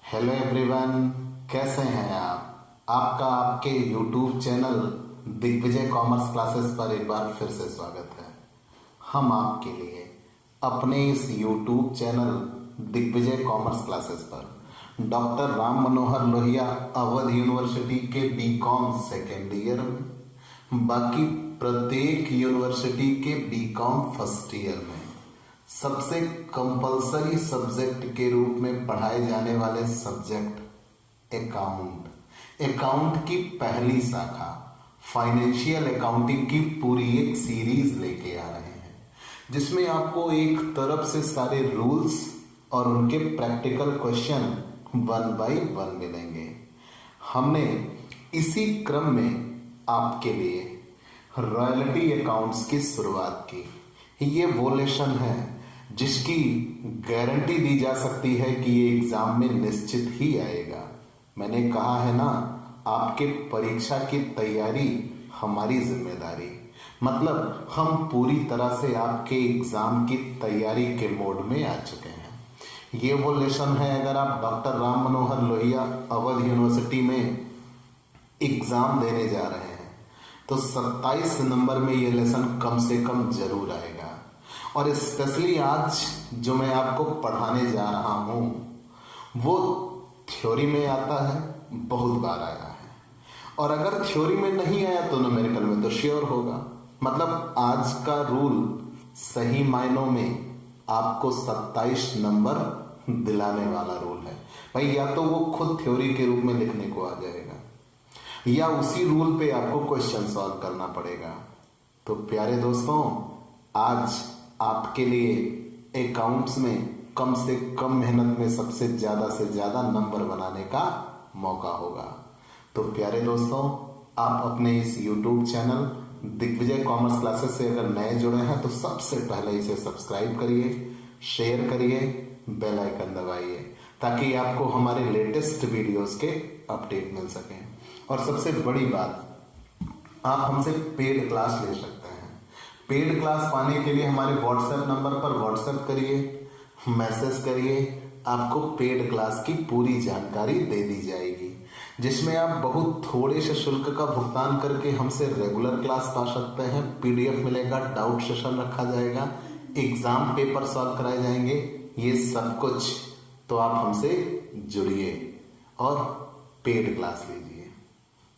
Hello everyone, कैसे हैं आप। आपका आपके YouTube channel Digvijay commerce classes पर एक बार फिर से स्वागत है। हम आपके लिए अपने इस YouTube channel Digvijay commerce classes पर डॉक्टर राम मनोहर लोहिया अवध यूनिवर्सिटी के बीकॉम सेकेंड ईयर में, बाकी प्रत्येक यूनिवर्सिटी के बीकॉम फर्स्ट ईयर में सबसे कंपलसरी सब्जेक्ट के रूप में पढ़ाए जाने वाले सब्जेक्ट अकाउंट की पहली शाखा फाइनेंशियल अकाउंटिंग की पूरी एक सीरीज लेके आ रहे हैं, जिसमें आपको एक तरफ से सारे रूल्स और उनके प्रैक्टिकल क्वेश्चन 1 बाय 1 मिलेंगे। हमने इसी क्रम में आपके लिए रॉयल्टी अकाउंट्स की शुरुआत की। ये वो लेसन है जिसकी गारंटी दी जा सकती है कि ये एग्जाम में निश्चित ही आएगा। मैंने कहा है ना, आपके परीक्षा की तैयारी हमारी जिम्मेदारी, मतलब हम पूरी तरह से आपके एग्जाम की तैयारी के मोड में आ चुके हैं। ये वो लेसन है, अगर आप डॉक्टर राम मनोहर लोहिया अवध यूनिवर्सिटी में एग्जाम देने जा रहे हैं तो 27 नंबर में ये लेसन कम से कम जरूर आएगा। और स्पेशली आज जो मैं आपको पढ़ाने जा रहा हूं वो थ्योरी में आता है, बहुत बार आया है, और अगर थ्योरी में नहीं आया तो न्यूमेरिकल में तो श्योर होगा। मतलब आज का रूल सही मायनों में आपको 27 नंबर दिलाने वाला रूल है भाई। या तो वो खुद थ्योरी के रूप में लिखने को आ जाएगा या उसी रूल पे आपको क्वेश्चन सॉल्व करना पड़ेगा। तो प्यारे दोस्तों, आज आपके लिए अकाउंट्स में कम से कम मेहनत में सबसे ज्यादा से ज्यादा नंबर बनाने का मौका होगा। तो प्यारे दोस्तों, आप अपने इस YouTube channel Digvijay commerce classes से अगर नए जुड़े हैं तो सबसे पहले इसे सब्सक्राइब करिए, शेयर करिए, बेल आइकन दबाइए ताकि आपको हमारे लेटेस्ट वीडियोस के अपडेट मिल सके। और सबसे बड़ी बात, आप हमसे पेड क्लास ले सकते हैं। पेड क्लास पाने के लिए हमारे व्हाट्सएप नंबर पर व्हाट्सएप करिए, मैसेज करिए, आपको पेड क्लास की पूरी जानकारी दे दी जाएगी, जिसमें आप बहुत थोड़े से शुल्क का भुगतान करके हमसे रेगुलर क्लास पा सकते हैं। पीडीएफ मिलेगा, डाउट सेशन रखा जाएगा, एग्जाम पेपर सॉल्व कराए जाएंगे, ये सब कुछ। तो आप हमसे जुड़िए और पेड क्लास लीजिए।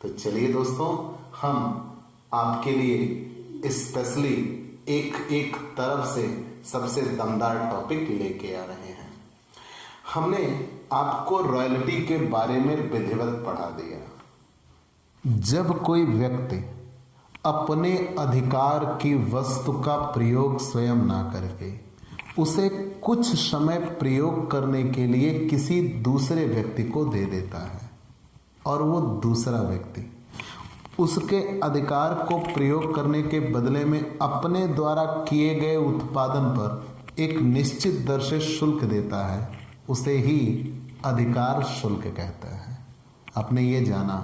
तो चलिए दोस्तों, हम आपके लिए स्पेशली एक तरफ से सबसे दमदार टॉपिक लेके आ रहे हैं। हमने आपको रॉयल्टी के बारे में विधिवत पढ़ा दिया। जब कोई व्यक्ति अपने अधिकार की वस्तु का प्रयोग स्वयं ना करके उसे कुछ समय प्रयोग करने के लिए किसी दूसरे व्यक्ति को दे देता है और वो दूसरा व्यक्ति उसके अधिकार को प्रयोग करने के बदले में अपने द्वारा किए गए उत्पादन पर एक निश्चित दर से शुल्क देता है, उसे ही अधिकार शुल्क कहते हैं। आपने ये जाना।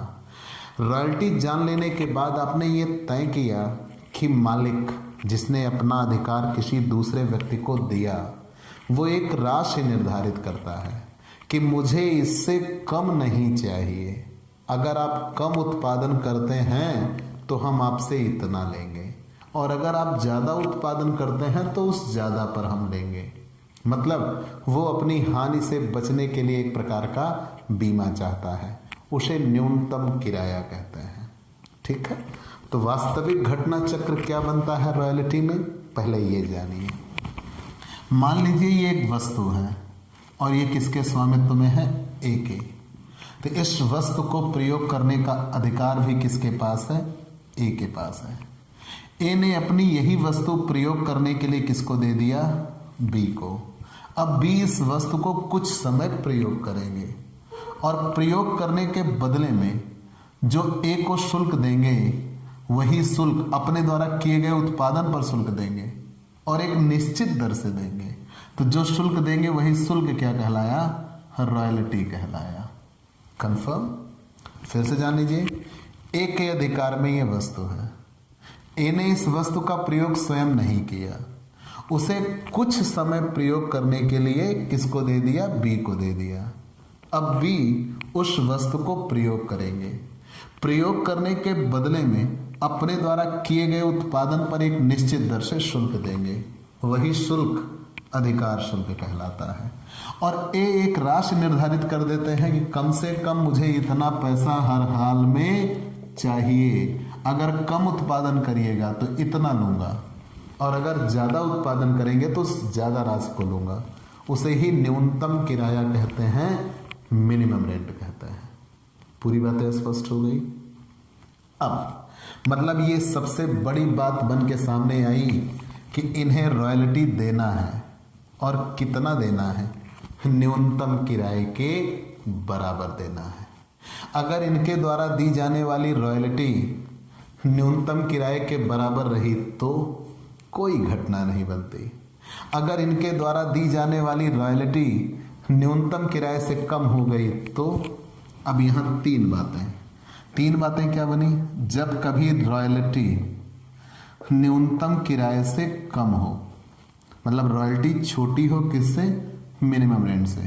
रॉयल्टी जान लेने के बाद आपने ये तय किया कि मालिक जिसने अपना अधिकार किसी दूसरे व्यक्ति को दिया वो एक राशि निर्धारित करता है कि मुझे इससे कम नहीं चाहिए। अगर आप कम उत्पादन करते हैं तो हम आपसे इतना लेंगे, और अगर आप ज़्यादा उत्पादन करते हैं तो उस ज़्यादा पर हम लेंगे। मतलब वो अपनी हानि से बचने के लिए एक प्रकार का बीमा चाहता है, उसे न्यूनतम किराया कहते हैं। ठीक है, तो वास्तविक घटना चक्र क्या बनता है रॉयल्टी में, पहले ये जानिए। मान लीजिए ये एक वस्तु है और ये किसके स्वामित्व में है, ए के। तो इस वस्तु को प्रयोग करने का अधिकार भी किसके पास है, ए के पास है। ए ने अपनी यही वस्तु प्रयोग करने के लिए किसको दे दिया, बी को। अब बी इस वस्तु को कुछ समय प्रयोग करेंगे और प्रयोग करने के बदले में जो ए को शुल्क देंगे वही शुल्क अपने द्वारा किए गए उत्पादन पर शुल्क देंगे और एक निश्चित दर से देंगे। तो जो शुल्क देंगे वही शुल्क क्या कहलाया, रॉयल्टी कहलाया। कंफर्म? फिर से जान लीजिए, ए के अधिकार में यह वस्तु है, ए ने इस वस्तु का प्रयोग स्वयं नहीं किया, उसे कुछ समय प्रयोग करने के लिए किसको दे दिया, बी को दे दिया। अब बी उस वस्तु को प्रयोग करेंगे। प्रयोग करने के बदले में अपने द्वारा किए गए उत्पादन पर एक निश्चित दर से शुल्क देंगे। वही शुल्क अधिकार शुल्क कहलाता है। और ए एक राशि निर्धारित कर देते हैं कि कम से कम मुझे इतना पैसा हर हाल में चाहिए, अगर कम उत्पादन करिएगा तो इतना लूंगा, और अगर ज्यादा उत्पादन करेंगे तो ज्यादा राशि को लूंगा। उसे ही न्यूनतम किराया कहते हैं, मिनिमम रेंट कहते हैं। पूरी बातें स्पष्ट हो गई। अब मतलब ये सबसे बड़ी बात बन के सामने आई कि इन्हें रॉयल्टी देना है, और कितना देना है? न्यूनतम किराए के बराबर देना है। अगर इनके द्वारा दी जाने वाली रॉयल्टी न्यूनतम किराए के बराबर रही तो कोई घटना नहीं बनती। अगर इनके द्वारा दी जाने वाली रॉयल्टी न्यूनतम किराए से कम हो गई तो अब यहां तीन बातें क्या बनी? जब कभी रॉयल्टी न्यूनतम किराए से कम हो, मतलब रॉयल्टी छोटी हो किससे? मिनिमम रेंट से,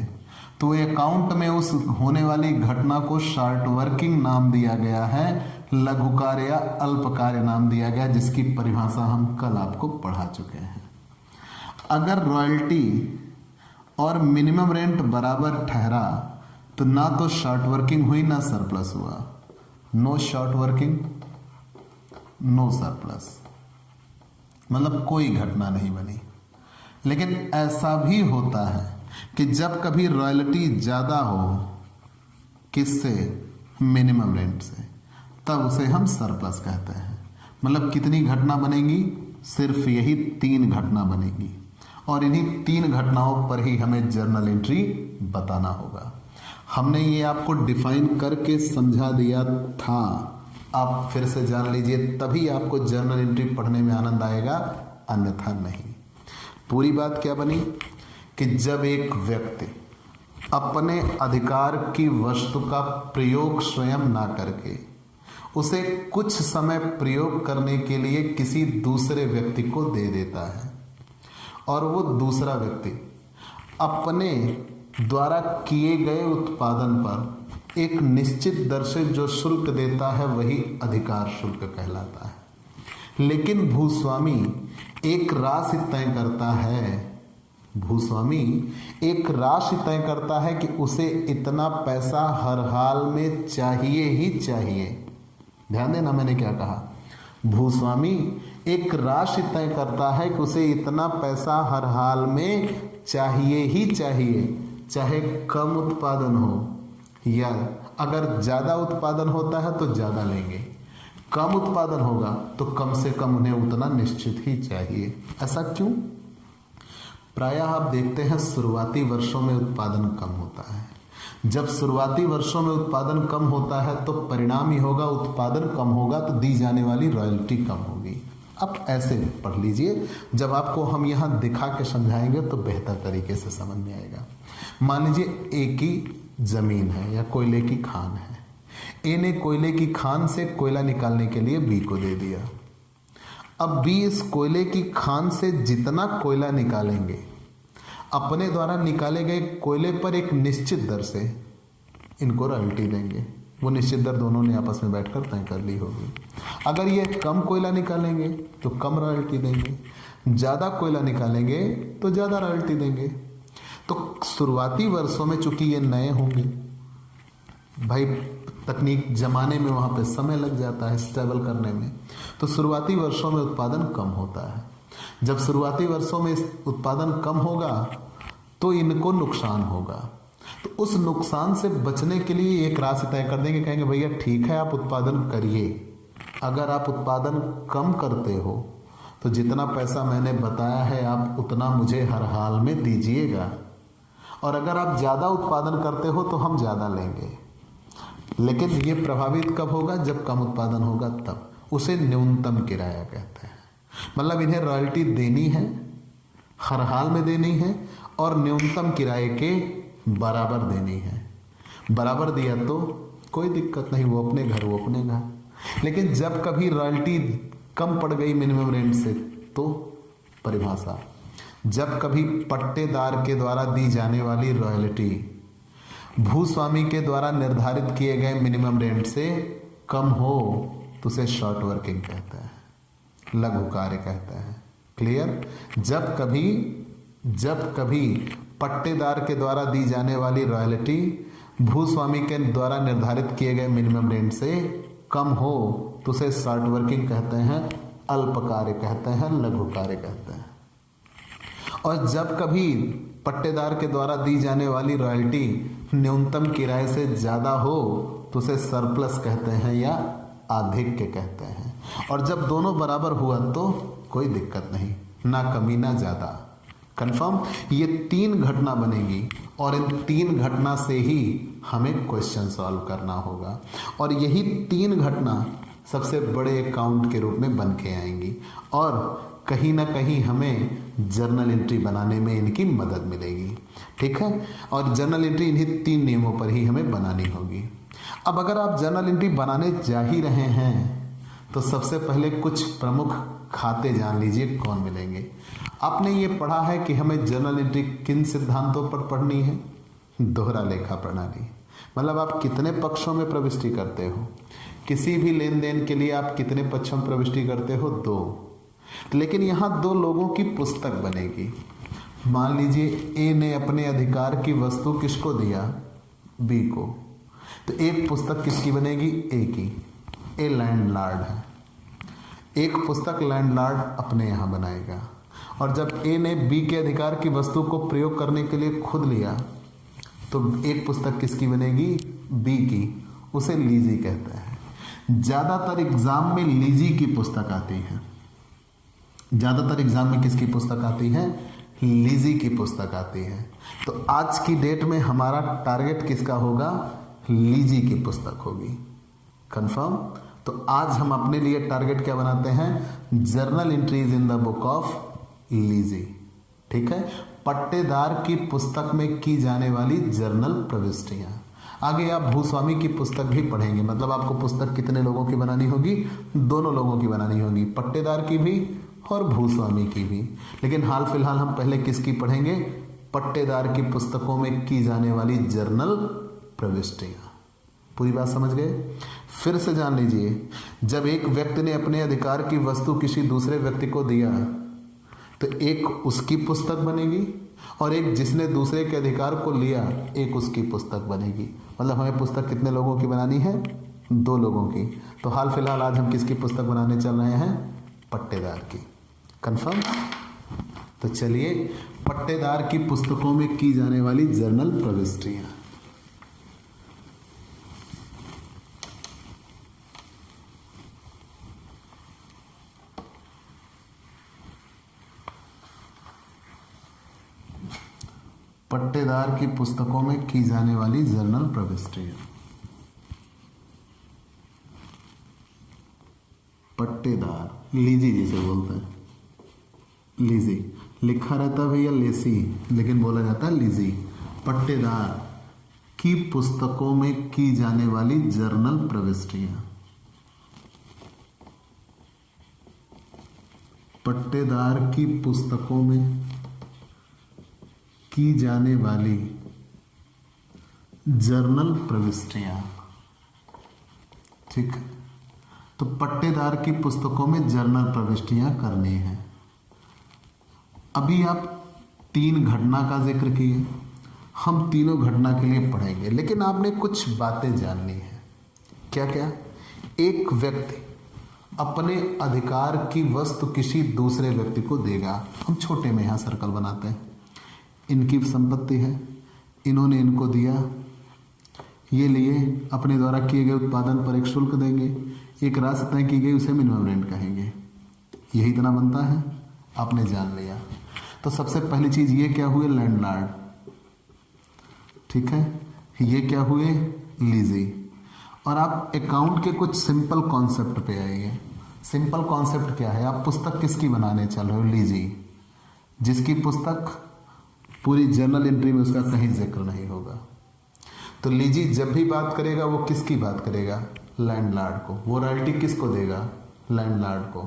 तो अकाउंट में उस होने वाली घटना को शॉर्ट वर्किंग नाम दिया गया है, लघु कार्य या अल्प कार्य नाम दिया गया, जिसकी परिभाषा हम कल आपको पढ़ा चुके हैं। अगर रॉयल्टी और मिनिमम रेंट बराबर ठहरा तो ना तो शॉर्ट वर्किंग हुई ना सरप्लस हुआ। No short working, no surplus, मतलब कोई घटना नहीं बनी। लेकिन ऐसा भी होता है कि जब कभी रॉयल्टी ज्यादा हो किससे? मिनिमम रेंट से, तब उसे हम सरप्लस कहते हैं। मतलब कितनी घटना बनेगी? सिर्फ यही 3 घटना बनेगी, और इन्हीं 3 घटनाओं पर ही हमें जर्नल एंट्री बताना होगा। हमने ये आपको डिफाइन करके समझा दिया था, आप फिर से जान लीजिए, तभी आपको जर्नल एंट्री पढ़ने में आनंद आएगा, अन्यथा नहीं। पूरी बात क्या बनी कि जब एक व्यक्ति अपने अधिकार की वस्तु का प्रयोग स्वयं ना करके उसे कुछ समय प्रयोग करने के लिए किसी दूसरे व्यक्ति को दे देता है, और वो दूसरा व्यक्ति अपने द्वारा किए गए उत्पादन पर एक निश्चित दर से जो शुल्क देता है वही अधिकार शुल्क कहलाता है। लेकिन भूस्वामी एक राशि तय करता है, भूस्वामी एक राशि तय करता है कि उसे इतना पैसा हर हाल में चाहिए ही चाहिए। ध्यान देना मैंने क्या कहा, भूस्वामी एक राशि तय करता है कि उसे इतना पैसा हर हाल में चाहिए ही चाहिए, चाहे कम उत्पादन हो या अगर ज्यादा उत्पादन होता है तो ज्यादा लेंगे, कम उत्पादन होगा तो कम से कम उन्हें उतना निश्चित ही चाहिए। ऐसा क्यों? प्रायः आप देखते हैं शुरुआती वर्षों में उत्पादन कम होता है। जब शुरुआती वर्षों में उत्पादन कम होता है तो परिणाम ही होगा, उत्पादन कम होगा तो दी जाने वाली रॉयल्टी कम होगी। अब ऐसे पढ़ लीजिए, जब आपको हम यहाँ दिखा के समझाएंगे तो बेहतर तरीके से समझ में आएगा। मान लीजिए एक ही जमीन है या कोयले की खान है। ए ने कोयले की खान से कोयला निकालने के लिए बी को दे दिया। अब बी इस कोयले की खान से जितना कोयला निकालेंगे, अपने द्वारा निकाले गए कोयले पर एक निश्चित दर से इनको रॉयल्टी देंगे। वो निश्चित दर दोनों ने आपस में बैठकर तय कर ली होगी। अगर ये कम कोयला निकालेंगे तो कम रॉयल्टी देंगे, ज़्यादा कोयला निकालेंगे तो ज़्यादा रॉयल्टी देंगे। तो शुरुआती वर्षों में चूंकि ये नए होंगे, भाई तकनीक जमाने में वहाँ पे समय लग जाता है स्टेबल करने में, तो शुरुआती वर्षों में उत्पादन कम होता है। जब शुरुआती वर्षों में उत्पादन कम होगा तो इनको नुकसान होगा। तो उस नुकसान से बचने के लिए एक राशि तय कर देंगे, कहेंगे भैया ठीक है आप उत्पादन करिए, अगर आप उत्पादन कम करते हो तो जितना पैसा मैंने बताया है आप उतना मुझे हर हाल में दीजिएगा, और अगर आप ज़्यादा उत्पादन करते हो तो हम ज़्यादा लेंगे। लेकिन ये प्रभावित कब होगा? जब कम उत्पादन होगा तब। उसे न्यूनतम किराया कहते हैं। मतलब इन्हें रॉयल्टी देनी है, हर हाल में देनी है, और न्यूनतम किराए के बराबर देनी है। बराबर दिया तो कोई दिक्कत नहीं, वो अपने घर वो अपने घर। लेकिन जब कभी रॉयल्टी कम पड़ गई मिनिमम रेंट से तो परिभाषा, जब कभी पट्टेदार के द्वारा दी जाने वाली रॉयल्टी भूस्वामी के द्वारा निर्धारित किए गए मिनिमम रेंट से कम हो तो उसे शॉर्ट वर्किंग कहते हैं, लघु कार्य कहते हैं। क्लियर? जब कभी पट्टेदार के द्वारा दी जाने वाली रॉयल्टी भूस्वामी के द्वारा निर्धारित किए गए मिनिमम रेंट से कम हो तो उसे शॉर्ट वर्किंग कहते हैं, अल्प कार्य कहते हैं, लघु कार्य कहते हैं। और जब कभी पट्टेदार के द्वारा दी जाने वाली रॉयल्टी न्यूनतम किराए से ज्यादा हो तो उसे सरप्लस कहते हैं या आधिक्य कहते हैं। और जब दोनों बराबर हुआ तो कोई दिक्कत नहीं, ना कमी ना ज्यादा। कंफर्म? ये 3 घटना बनेगी और इन 3 घटना से ही हमें क्वेश्चन सॉल्व करना होगा और यही 3 घटना सबसे बड़े अकाउंट के रूप में बन के आएंगी और कहीं ना कहीं हमें जर्नल एंट्री बनाने में इनकी मदद मिलेगी। ठीक है? और जर्नल एंट्री इन्हीं 3 नियमों पर ही हमें बनानी होगी। अब अगर आप जर्नल एंट्री बनाने जा ही रहे हैं तो सबसे पहले कुछ प्रमुख खाते जान लीजिए कौन मिलेंगे। आपने ये पढ़ा है कि हमें जर्नल एंट्री किन सिद्धांतों पर पढ़नी है? दोहरा लेखा प्रणाली, मतलब आप कितने पक्षों में प्रविष्टि करते हो। किसी भी लेन देन के लिए आप कितने पक्षों में प्रविष्टि करते हो? 2। लेकिन यहाँ 2 लोगों की पुस्तक बनेगी। मान लीजिए ए ने अपने अधिकार की वस्तु किसको दिया? बी को। तो एक पुस्तक किसकी बनेगी? ए की। ए लैंडलॉर्ड है, एक पुस्तक लैंडलॉर्ड अपने यहाँ बनाएगा। और जब ए ने बी के अधिकार की वस्तु को प्रयोग करने के लिए खुद लिया तो एक पुस्तक किसकी बनेगी? बी की। उसे लीजी कहते हैं। ज्यादातर एग्जाम में लीजी की पुस्तक आती है। ज्यादातर एग्जाम में किसकी पुस्तक आती है? लीजी की पुस्तक आती है। तो आज की डेट में हमारा टारगेट किसका होगा? लीजी की पुस्तक होगी। कंफर्म? तो आज हम अपने लिए टारगेट क्या बनाते हैं? Journal entries in the book of lessee. ठीक है? पट्टेदार की पुस्तक में की जाने वाली जर्नल प्रविष्टियां। आगे आप भूस्वामी की पुस्तक भी पढ़ेंगे, मतलब आपको पुस्तक कितने लोगों की बनानी होगी? 2 लोगों की बनानी होगी, पट्टेदार की भी और भूस्वामी की भी। लेकिन हाल फिलहाल हम पहले किसकी पढ़ेंगे? पट्टेदार की पुस्तकों में की जाने वाली जर्नल प्रविष्टियां। पूरी बात समझ गए? फिर से जान लीजिए, जब एक व्यक्ति ने अपने अधिकार की वस्तु किसी दूसरे व्यक्ति को दिया तो एक उसकी पुस्तक बनेगी और एक जिसने दूसरे के अधिकार को लिया एक उसकी पुस्तक बनेगी। मतलब हमें पुस्तक कितने लोगों की बनानी है? 2 लोगों की। तो हाल फिलहाल आज हम किसकी पुस्तक बनाने चल रहे हैं? पट्टेदार की। कंफर्म? तो चलिए, पट्टेदार की पुस्तकों में की जाने वाली जर्नल प्रविष्टियां। पट्टेदार की पुस्तकों में की जाने वाली जर्नल प्रविष्टियां। पट्टेदार, लीजी जिसे बोलते हैं, लीजी लिखा रहता है भैया लेसी, लेकिन बोला जाता है लीजी। पट्टेदार की पुस्तकों में की जाने वाली जर्नल प्रविष्टियां। पट्टेदार की पुस्तकों में की जाने वाली जर्नल प्रविष्टियां। ठीक, तो पट्टेदार की पुस्तकों में जर्नल प्रविष्टियां करनी है। अभी आप 3 घटना का जिक्र किए, हम तीनों घटना के लिए पढ़ेंगे, लेकिन आपने कुछ बातें जाननी है। क्या क्या? एक व्यक्ति अपने अधिकार की वस्तु किसी दूसरे व्यक्ति को देगा। हम छोटे में यहां सर्कल बनाते हैं। इनकी संपत्ति है, इन्होंने इनको दिया, ये लिए अपने द्वारा किए गए उत्पादन पर एक शुल्क देंगे, एक राशि तय की गई, उसे मिनिमम रेंट कहेंगे। यही इतना बनता है, आपने जान लिया। तो सबसे पहली चीज ये क्या हुए? लैंडलॉर्ड। ठीक है, ये क्या हुए? लीजी। और आप अकाउंट के कुछ सिंपल कॉन्सेप्ट पे आइए। सिंपल कॉन्सेप्ट क्या है? आप पुस्तक किसकी बनाने चल रहे हो? लीजी, जिसकी पुस्तक पूरी जर्नल एंट्री में उसका कहीं जिक्र नहीं होगा। तो लीजी जब भी बात करेगा वो किसकी बात करेगा? लैंडलॉर्ड को। वो रॉयल्टी किसको देगा? लैंडलॉर्ड को।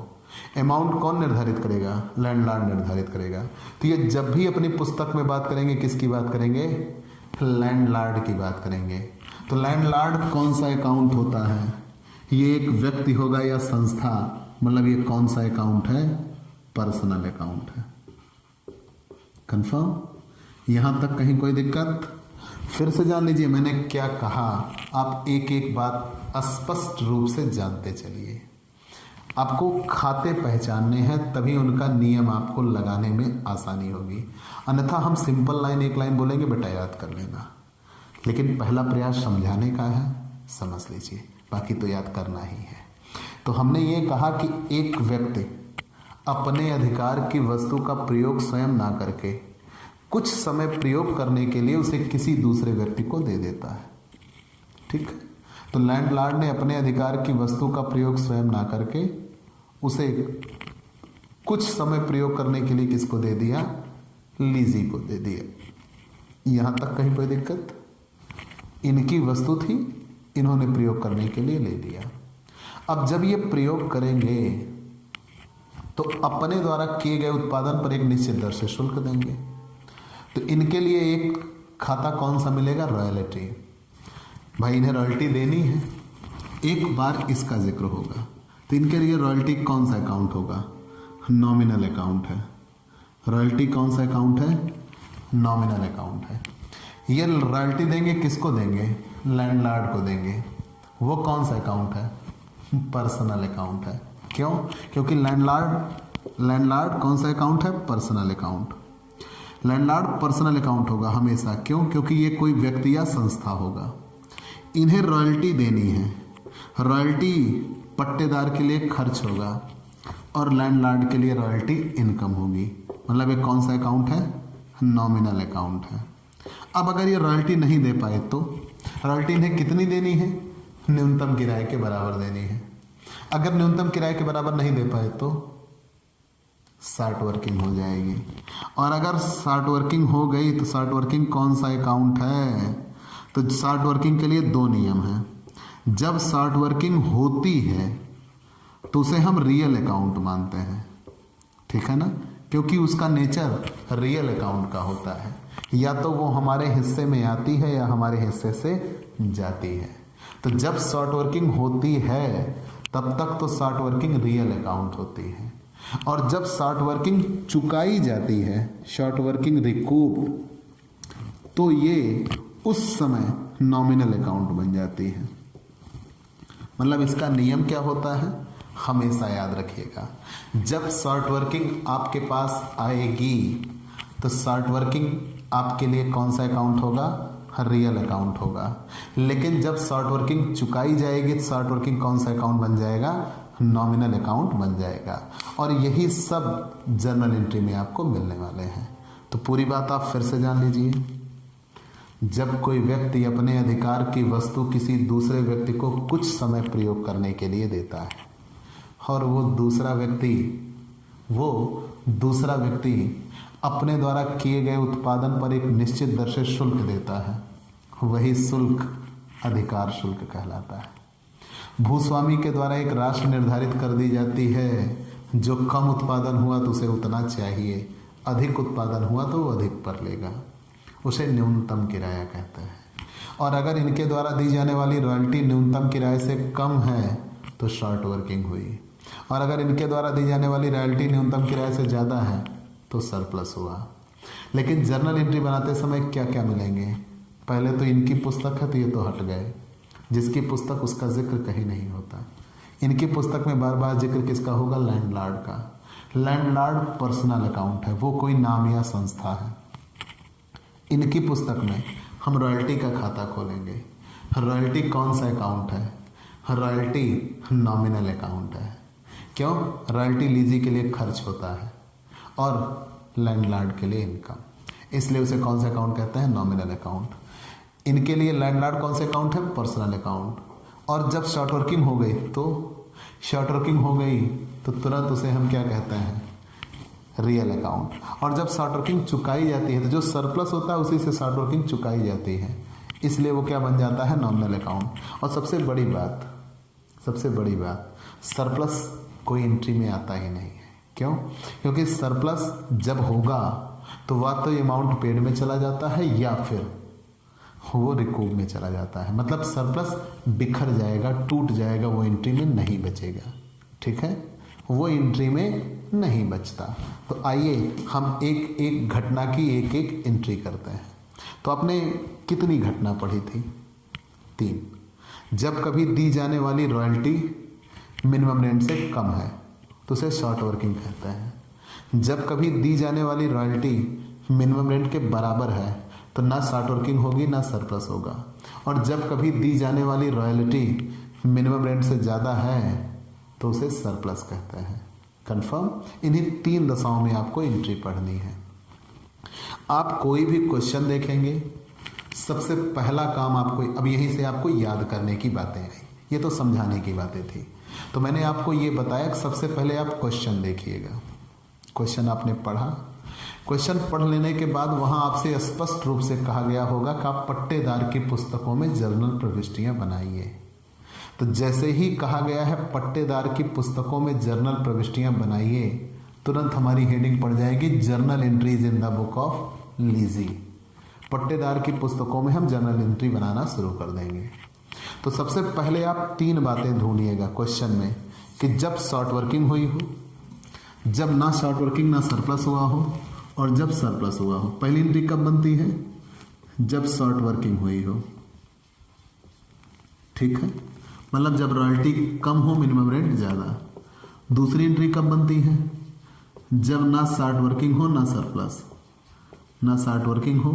अमाउंट कौन निर्धारित करेगा? लैंडलॉर्ड निर्धारित करेगा। तो ये जब भी अपनी पुस्तक में बात करेंगे किसकी बात करेंगे? लैंडलॉर्ड की बात करेंगे। तो लैंडलॉर्ड कौन सा अकाउंट होता है? ये एक व्यक्ति होगा या संस्था, मतलब ये कौन सा अकाउंट है? पर्सनल अकाउंट है। कंफर्म? यहां तक कहीं कोई दिक्कत? फिर से जान लीजिए मैंने क्या कहा, आप एक एक बात स्पष्ट रूप से जानते चलिए। आपको खाते पहचानने हैं, तभी उनका नियम आपको लगाने में आसानी होगी। अन्यथा हम सिंपल लाइन एक लाइन बोलेंगे, बेटा याद कर लेना। लेकिन पहला प्रयास समझाने का है, समझ लीजिए, बाकी तो याद करना ही है। तो हमने ये कहा कि एक व्यक्ति अपने अधिकार की वस्तु का प्रयोग स्वयं ना करके कुछ समय प्रयोग करने के लिए उसे किसी दूसरे व्यक्ति को दे देता है। ठीक है? तो लैंडलॉर्ड ने अपने अधिकार की वस्तु का प्रयोग स्वयं ना करके उसे कुछ समय प्रयोग करने के लिए किसको दे दिया? लीजी को दे दिया। यहां तक कहीं कोई दिक्कत? इनकी वस्तु थी, इन्होंने प्रयोग करने के लिए ले लिया। अब जब ये प्रयोग करेंगे तो अपने द्वारा किए गए उत्पादन पर एक निश्चित दर से शुल्क देंगे। तो इनके लिए एक खाता कौन सा मिलेगा? रॉयल्टी। भाई इन्हें रॉयल्टी देनी है, एक बार इसका जिक्र होगा। तो इनके लिए रॉयल्टी कौन सा अकाउंट होगा? नॉमिनल अकाउंट है। रॉयल्टी कौन सा अकाउंट है? नॉमिनल अकाउंट है। ये रॉयल्टी देंगे किसको देंगे? लैंडलॉर्ड को देंगे। वो कौन सा अकाउंट है? पर्सनल अकाउंट है। क्यों? क्योंकि लैंडलॉर्ड कौन सा अकाउंट है? Personal account. Landlord personal account होगा हमेशा। क्यों? क्योंकि ये कोई व्यक्ति या संस्था होगा। इन्हें रॉयल्टी देनी है। रॉयल्टी पट्टेदार के लिए खर्च होगा और लैंडलॉर्ड के लिए रॉयल्टी इनकम होगी। मतलब ये कौन सा अकाउंट है? नॉमिनल अकाउंट है। अब अगर ये रॉयल्टी नहीं दे पाए तो रॉयल्टी इन्हें कितनी देनी है? न्यूनतम किराए के बराबर देनी है। अगर न्यूनतम किराए के बराबर नहीं दे पाए तो शार्ट वर्किंग हो जाएगी। और अगर शार्ट वर्किंग हो गई तो शार्ट वर्किंग कौन सा अकाउंट है? तो शार्ट वर्किंग के लिए दो नियम हैं। जब शार्ट वर्किंग होती है तो उसे हम रियल अकाउंट मानते हैं। ठीक है ना? क्योंकि उसका नेचर रियल अकाउंट का होता है। या तो वो हमारे हिस्से में आती है या हमारे हिस्से से जाती है। तो जब शॉर्ट वर्किंग होती है तब तक तो शॉर्ट वर्किंग रियल अकाउंट होती है। और जब शॉर्ट वर्किंग चुकाई जाती है, शॉर्ट वर्किंग रिकूप, तो ये उस समय नॉमिनल अकाउंट बन जाती है। मतलब इसका नियम क्या होता है? हमेशा याद रखिएगा, जब शॉर्ट वर्किंग आपके पास आएगी तो शॉर्ट वर्किंग आपके लिए कौन सा अकाउंट होगा? रियल अकाउंट होगा। लेकिन जब शॉर्ट वर्किंग चुकाई जाएगी तो शॉर्ट वर्किंग कौन सा अकाउंट बन जाएगा? नॉमिनल अकाउंट बन जाएगा। और यही सब जर्नल एंट्री में आपको मिलने वाले हैं। तो पूरी बात आप फिर से जान लीजिए। जब कोई व्यक्ति अपने अधिकार की वस्तु किसी दूसरे व्यक्ति को कुछ समय प्रयोग करने के लिए देता है और वो दूसरा व्यक्ति अपने द्वारा किए गए उत्पादन पर एक निश्चित दर से शुल्क देता है, वही शुल्क अधिकार शुल्क कहलाता है। भूस्वामी के द्वारा एक राशि निर्धारित कर दी जाती है, जो कम उत्पादन हुआ तो उसे उतना चाहिए, अधिक उत्पादन हुआ तो वो अधिक पर लेगा, उसे न्यूनतम किराया कहते हैं। और अगर इनके द्वारा दी जाने वाली रॉयल्टी न्यूनतम किराए से कम है तो शॉर्ट वर्किंग हुई, और अगर इनके द्वारा दी जाने वाली रॉयल्टी न्यूनतम किराए से ज़्यादा है तो सरप्लस हुआ। लेकिन जर्नल एंट्री बनाते समय क्या क्या मिलेंगे? पहले तो इनकी पुस्तक है तो ये तो हट गए, जिसकी पुस्तक उसका जिक्र कहीं नहीं होता। इनकी पुस्तक में बार बार जिक्र किसका होगा? लैंडलॉर्ड का। लैंडलॉर्ड पर्सनल अकाउंट है, वो कोई नाम या संस्था है। इनकी पुस्तक में हम रॉयल्टी का खाता खोलेंगे। रॉयल्टी कौन सा अकाउंट है? रॉयल्टी नॉमिनल अकाउंट है। क्यों? रॉयल्टी लीजी के लिए खर्च होता है और लैंडलॉर्ड के लिए इनकम, इसलिए उसे कौन सा अकाउंट कहते हैं? Nominal account. इनके लिए लैंडलॉर्ड कौन सा अकाउंट है? Personal account. और जब शॉर्ट वर्किंग हो गई तो तुरंत उसे हम क्या कहते हैं? Real account. और जब शॉर्ट वर्किंग चुकाई जाती है तो जो सरप्लस होता है उसी से शॉर्ट वर्किंग चुकाई जाती है, इसलिए वो क्या बन जाता है? Nominal account. और सबसे बड़ी बात सरप्लस कोई एंट्री में आता ही नहीं है। क्यों? क्योंकि सरप्लस जब होगा तो वह तो अमाउंट पेड में चला जाता है या फिर वो रिकूप में चला जाता है, मतलब सरप्लस बिखर जाएगा, टूट जाएगा, वो एंट्री में नहीं बचेगा। ठीक है, वो एंट्री में नहीं बचता। तो आइए हम एक एक घटना की एक एक एंट्री करते हैं। तो आपने कितनी घटना पढ़ी थी? 3। जब कभी दी जाने वाली रॉयल्टी मिनिमम रेंट से कम है तो उसे शॉर्ट वर्किंग कहते हैं। जब कभी दी जाने वाली रॉयल्टी मिनिमम रेंट के बराबर है तो ना शॉर्ट वर्किंग होगी ना सरप्लस होगा। और जब कभी दी जाने वाली रॉयल्टी मिनिमम रेंट से ज़्यादा है तो उसे सरप्लस कहते हैं। कंफर्म? इन्हीं 3 दशाओं में आपको एंट्री पढ़नी है। आप कोई भी क्वेश्चन देखेंगे, सबसे पहला काम आपको, अब यहीं से आपको याद करने की बातें आई, ये तो समझाने की बातें थी। तो मैंने आपको ये बताया कि सबसे पहले आप क्वेश्चन देखिएगा। क्वेश्चन आपने पढ़ा, क्वेश्चन पढ़ लेने के बाद वहां आपसे स्पष्ट रूप से कहा गया होगा कि आप पट्टेदार की पुस्तकों में जर्नल प्रविष्टियां बनाइए। तो जैसे ही कहा गया है पट्टेदार की पुस्तकों में जर्नल प्रविष्टियां बनाइए, तुरंत हमारी हेडिंग पड़ जाएगी journal entries in the book of lessee. पट्टेदार की पुस्तकों में हम जर्नल एंट्री बनाना शुरू कर देंगे। तो सबसे पहले आप 3 बातें ढूंढिएगा क्वेश्चन में कि जब शॉर्ट वर्किंग हुई हो, जब ना शॉर्ट वर्किंग ना सरप्लस हुआ हो, और जब सरप्लस हुआ हो। पहली एंट्री कब बनती है? जब शॉर्ट वर्किंग हुई हो। ठीक है, मतलब जब रॉयल्टी कम हो, मिनिमम रेंट ज़्यादा। दूसरी एंट्री कब बनती है? जब ना शॉर्ट वर्किंग हो ना सरप्लस, ना शॉर्ट वर्किंग हो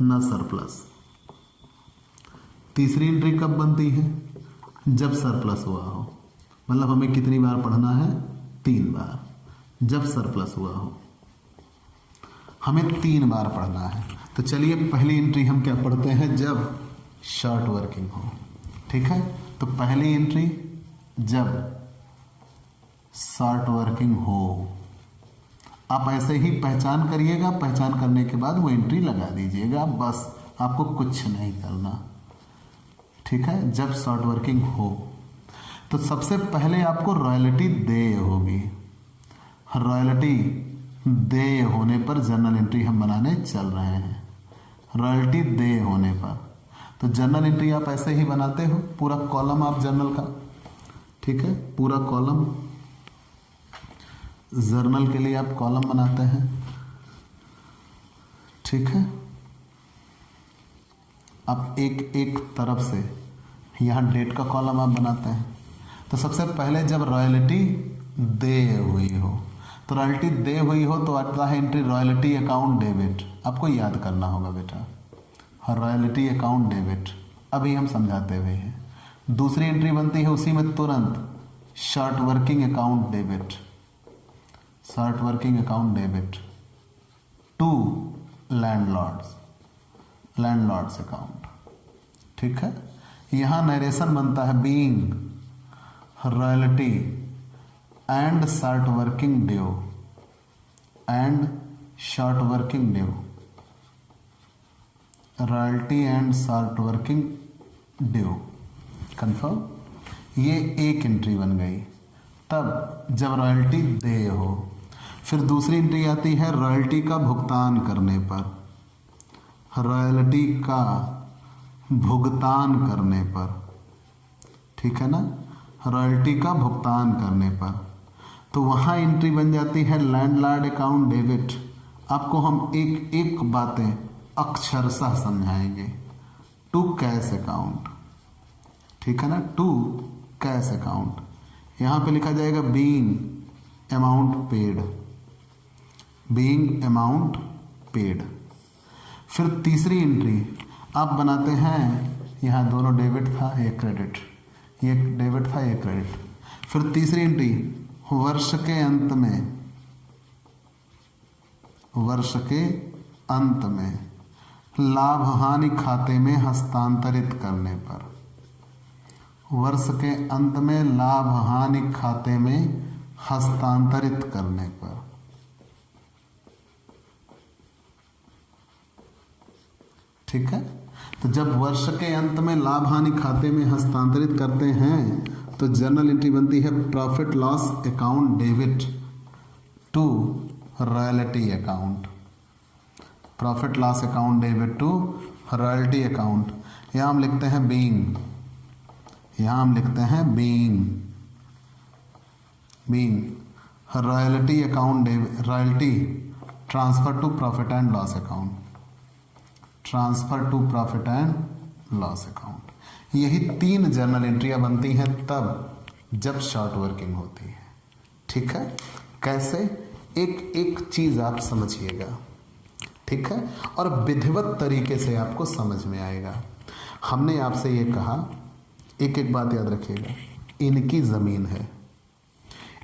ना सरप्लस। तीसरी एंट्री कब बनती है? जब सरप्लस हुआ हो। मतलब हमें कितनी बार पढ़ना है? 3 बार। जब सरप्लस हुआ हो हमें 3 बार पढ़ना है। तो चलिए पहली एंट्री हम क्या पढ़ते हैं? जब शॉर्ट वर्किंग हो। ठीक है, तो पहली एंट्री जब शॉर्ट वर्किंग हो। आप ऐसे ही पहचान करिएगा, पहचान करने के बाद वो एंट्री लगा दीजिएगा, बस आपको कुछ नहीं करना। ठीक है, जब शॉर्ट वर्किंग हो तो सबसे पहले आपको रॉयल्टी देय होगी। रॉयल्टी देय होने पर जर्नल एंट्री हम बनाने चल रहे हैं। रॉयल्टी देय होने पर तो जर्नल एंट्री आप ऐसे ही बनाते हो, पूरा कॉलम आप जर्नल का, ठीक है, पूरा कॉलम जर्नल के लिए आप कॉलम बनाते हैं। ठीक है, आप एक एक तरफ से यहाँ डेट का कॉलम आप बनाते हैं। तो सबसे पहले जब रॉयल्टी देय हुई हो, तो रॉयल्टी देय हुई हो तो आता है एंट्री रॉयल्टी अकाउंट डेबिट। आपको याद करना होगा बेटा, रॉयल्टी अकाउंट डेबिट अभी हम समझाते हुए हैं। दूसरी एंट्री बनती है उसी में तुरंत short working account debit, short working account debit to landlords, landlords account. ठीक है, यहां नरेशन बनता है being royalty and short working due, and short working due, royalty and short working due. Confirm? ये एक एंट्री बन गई तब जब रॉयल्टी देय हो। फिर दूसरी एंट्री आती है रॉयल्टी का भुगतान करने पर, रॉयल्टी का भुगतान करने पर। ठीक है ना, रॉयल्टी का भुगतान करने पर तो वहाँ एंट्री बन जाती है लैंडलॉर्ड अकाउंट डेबिट। आपको हम एक एक बातें अक्षरशः समझाएंगे। टू कैश अकाउंट, ठीक है ना, टू कैश अकाउंट। यहाँ पे लिखा जाएगा being amount paid, being amount paid. फिर तीसरी एंट्री आप बनाते हैं, यहाँ दोनों डेबिट था एक क्रेडिट, ये डेबिट था एक क्रेडिट। फिर तीसरी एंट्री वर्ष के अंत में, वर्ष के अंत में लाभ हानि खाते में हस्तांतरित करने पर, वर्ष के अंत में लाभ हानि खाते में हस्तांतरित करने पर। ठीक है, तो जब वर्ष के अंत में लाभ हानि खाते में हस्तांतरित करते हैं तो जर्नल एंट्री बनती है profit loss account debit to royalty account, profit loss account debit to royalty account, यहाँ हम लिखते हैं बीइंग, यहाँ हम लिखते हैं being, royalty account, royalty transfer to profit and loss account, transfer to profit and loss account. यही 3 journal एंट्रियां बनती हैं तब जब शॉर्ट वर्किंग होती है। ठीक है, कैसे, एक एक चीज आप समझिएगा, ठीक है, और विधिवत तरीके से आपको समझ में आएगा। हमने आपसे ये कहा, एक एक बात याद रखिएगा, इनकी जमीन है,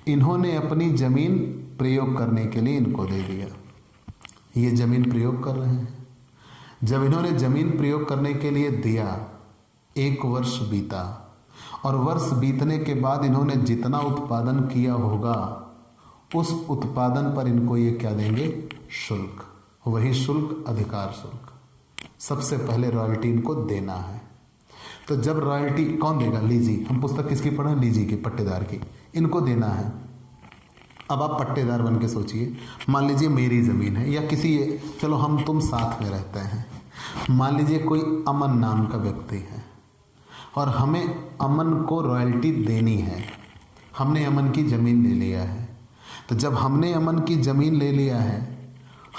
इन्होंने अपनी जमीन प्रयोग करने के लिए इनको दे दिया, ये जमीन प्रयोग कर रहे हैं। जब इन्होंने जमीन प्रयोग करने के लिए दिया, 1 वर्ष बीता, और वर्ष बीतने के बाद इन्होंने जितना उत्पादन किया होगा उस उत्पादन पर इनको ये क्या देंगे, शुल्क, वही शुल्क अधिकार शुल्क। सबसे पहले रॉयल्टी इनको देना है। तो जब रॉयल्टी कौन देगा, लीजी, हम पुस्तक किसकी पढ़े, लीजी की, पट्टेदार की, इनको देना है। अब आप पट्टेदार बन के सोचिए, मान लीजिए मेरी ज़मीन है या किसी, चलो हम तुम साथ में रहते हैं, मान लीजिए कोई अमन नाम का व्यक्ति है और हमें अमन को रॉयल्टी देनी है। हमने अमन की ज़मीन ले लिया है, तो जब हमने अमन की ज़मीन ले लिया है,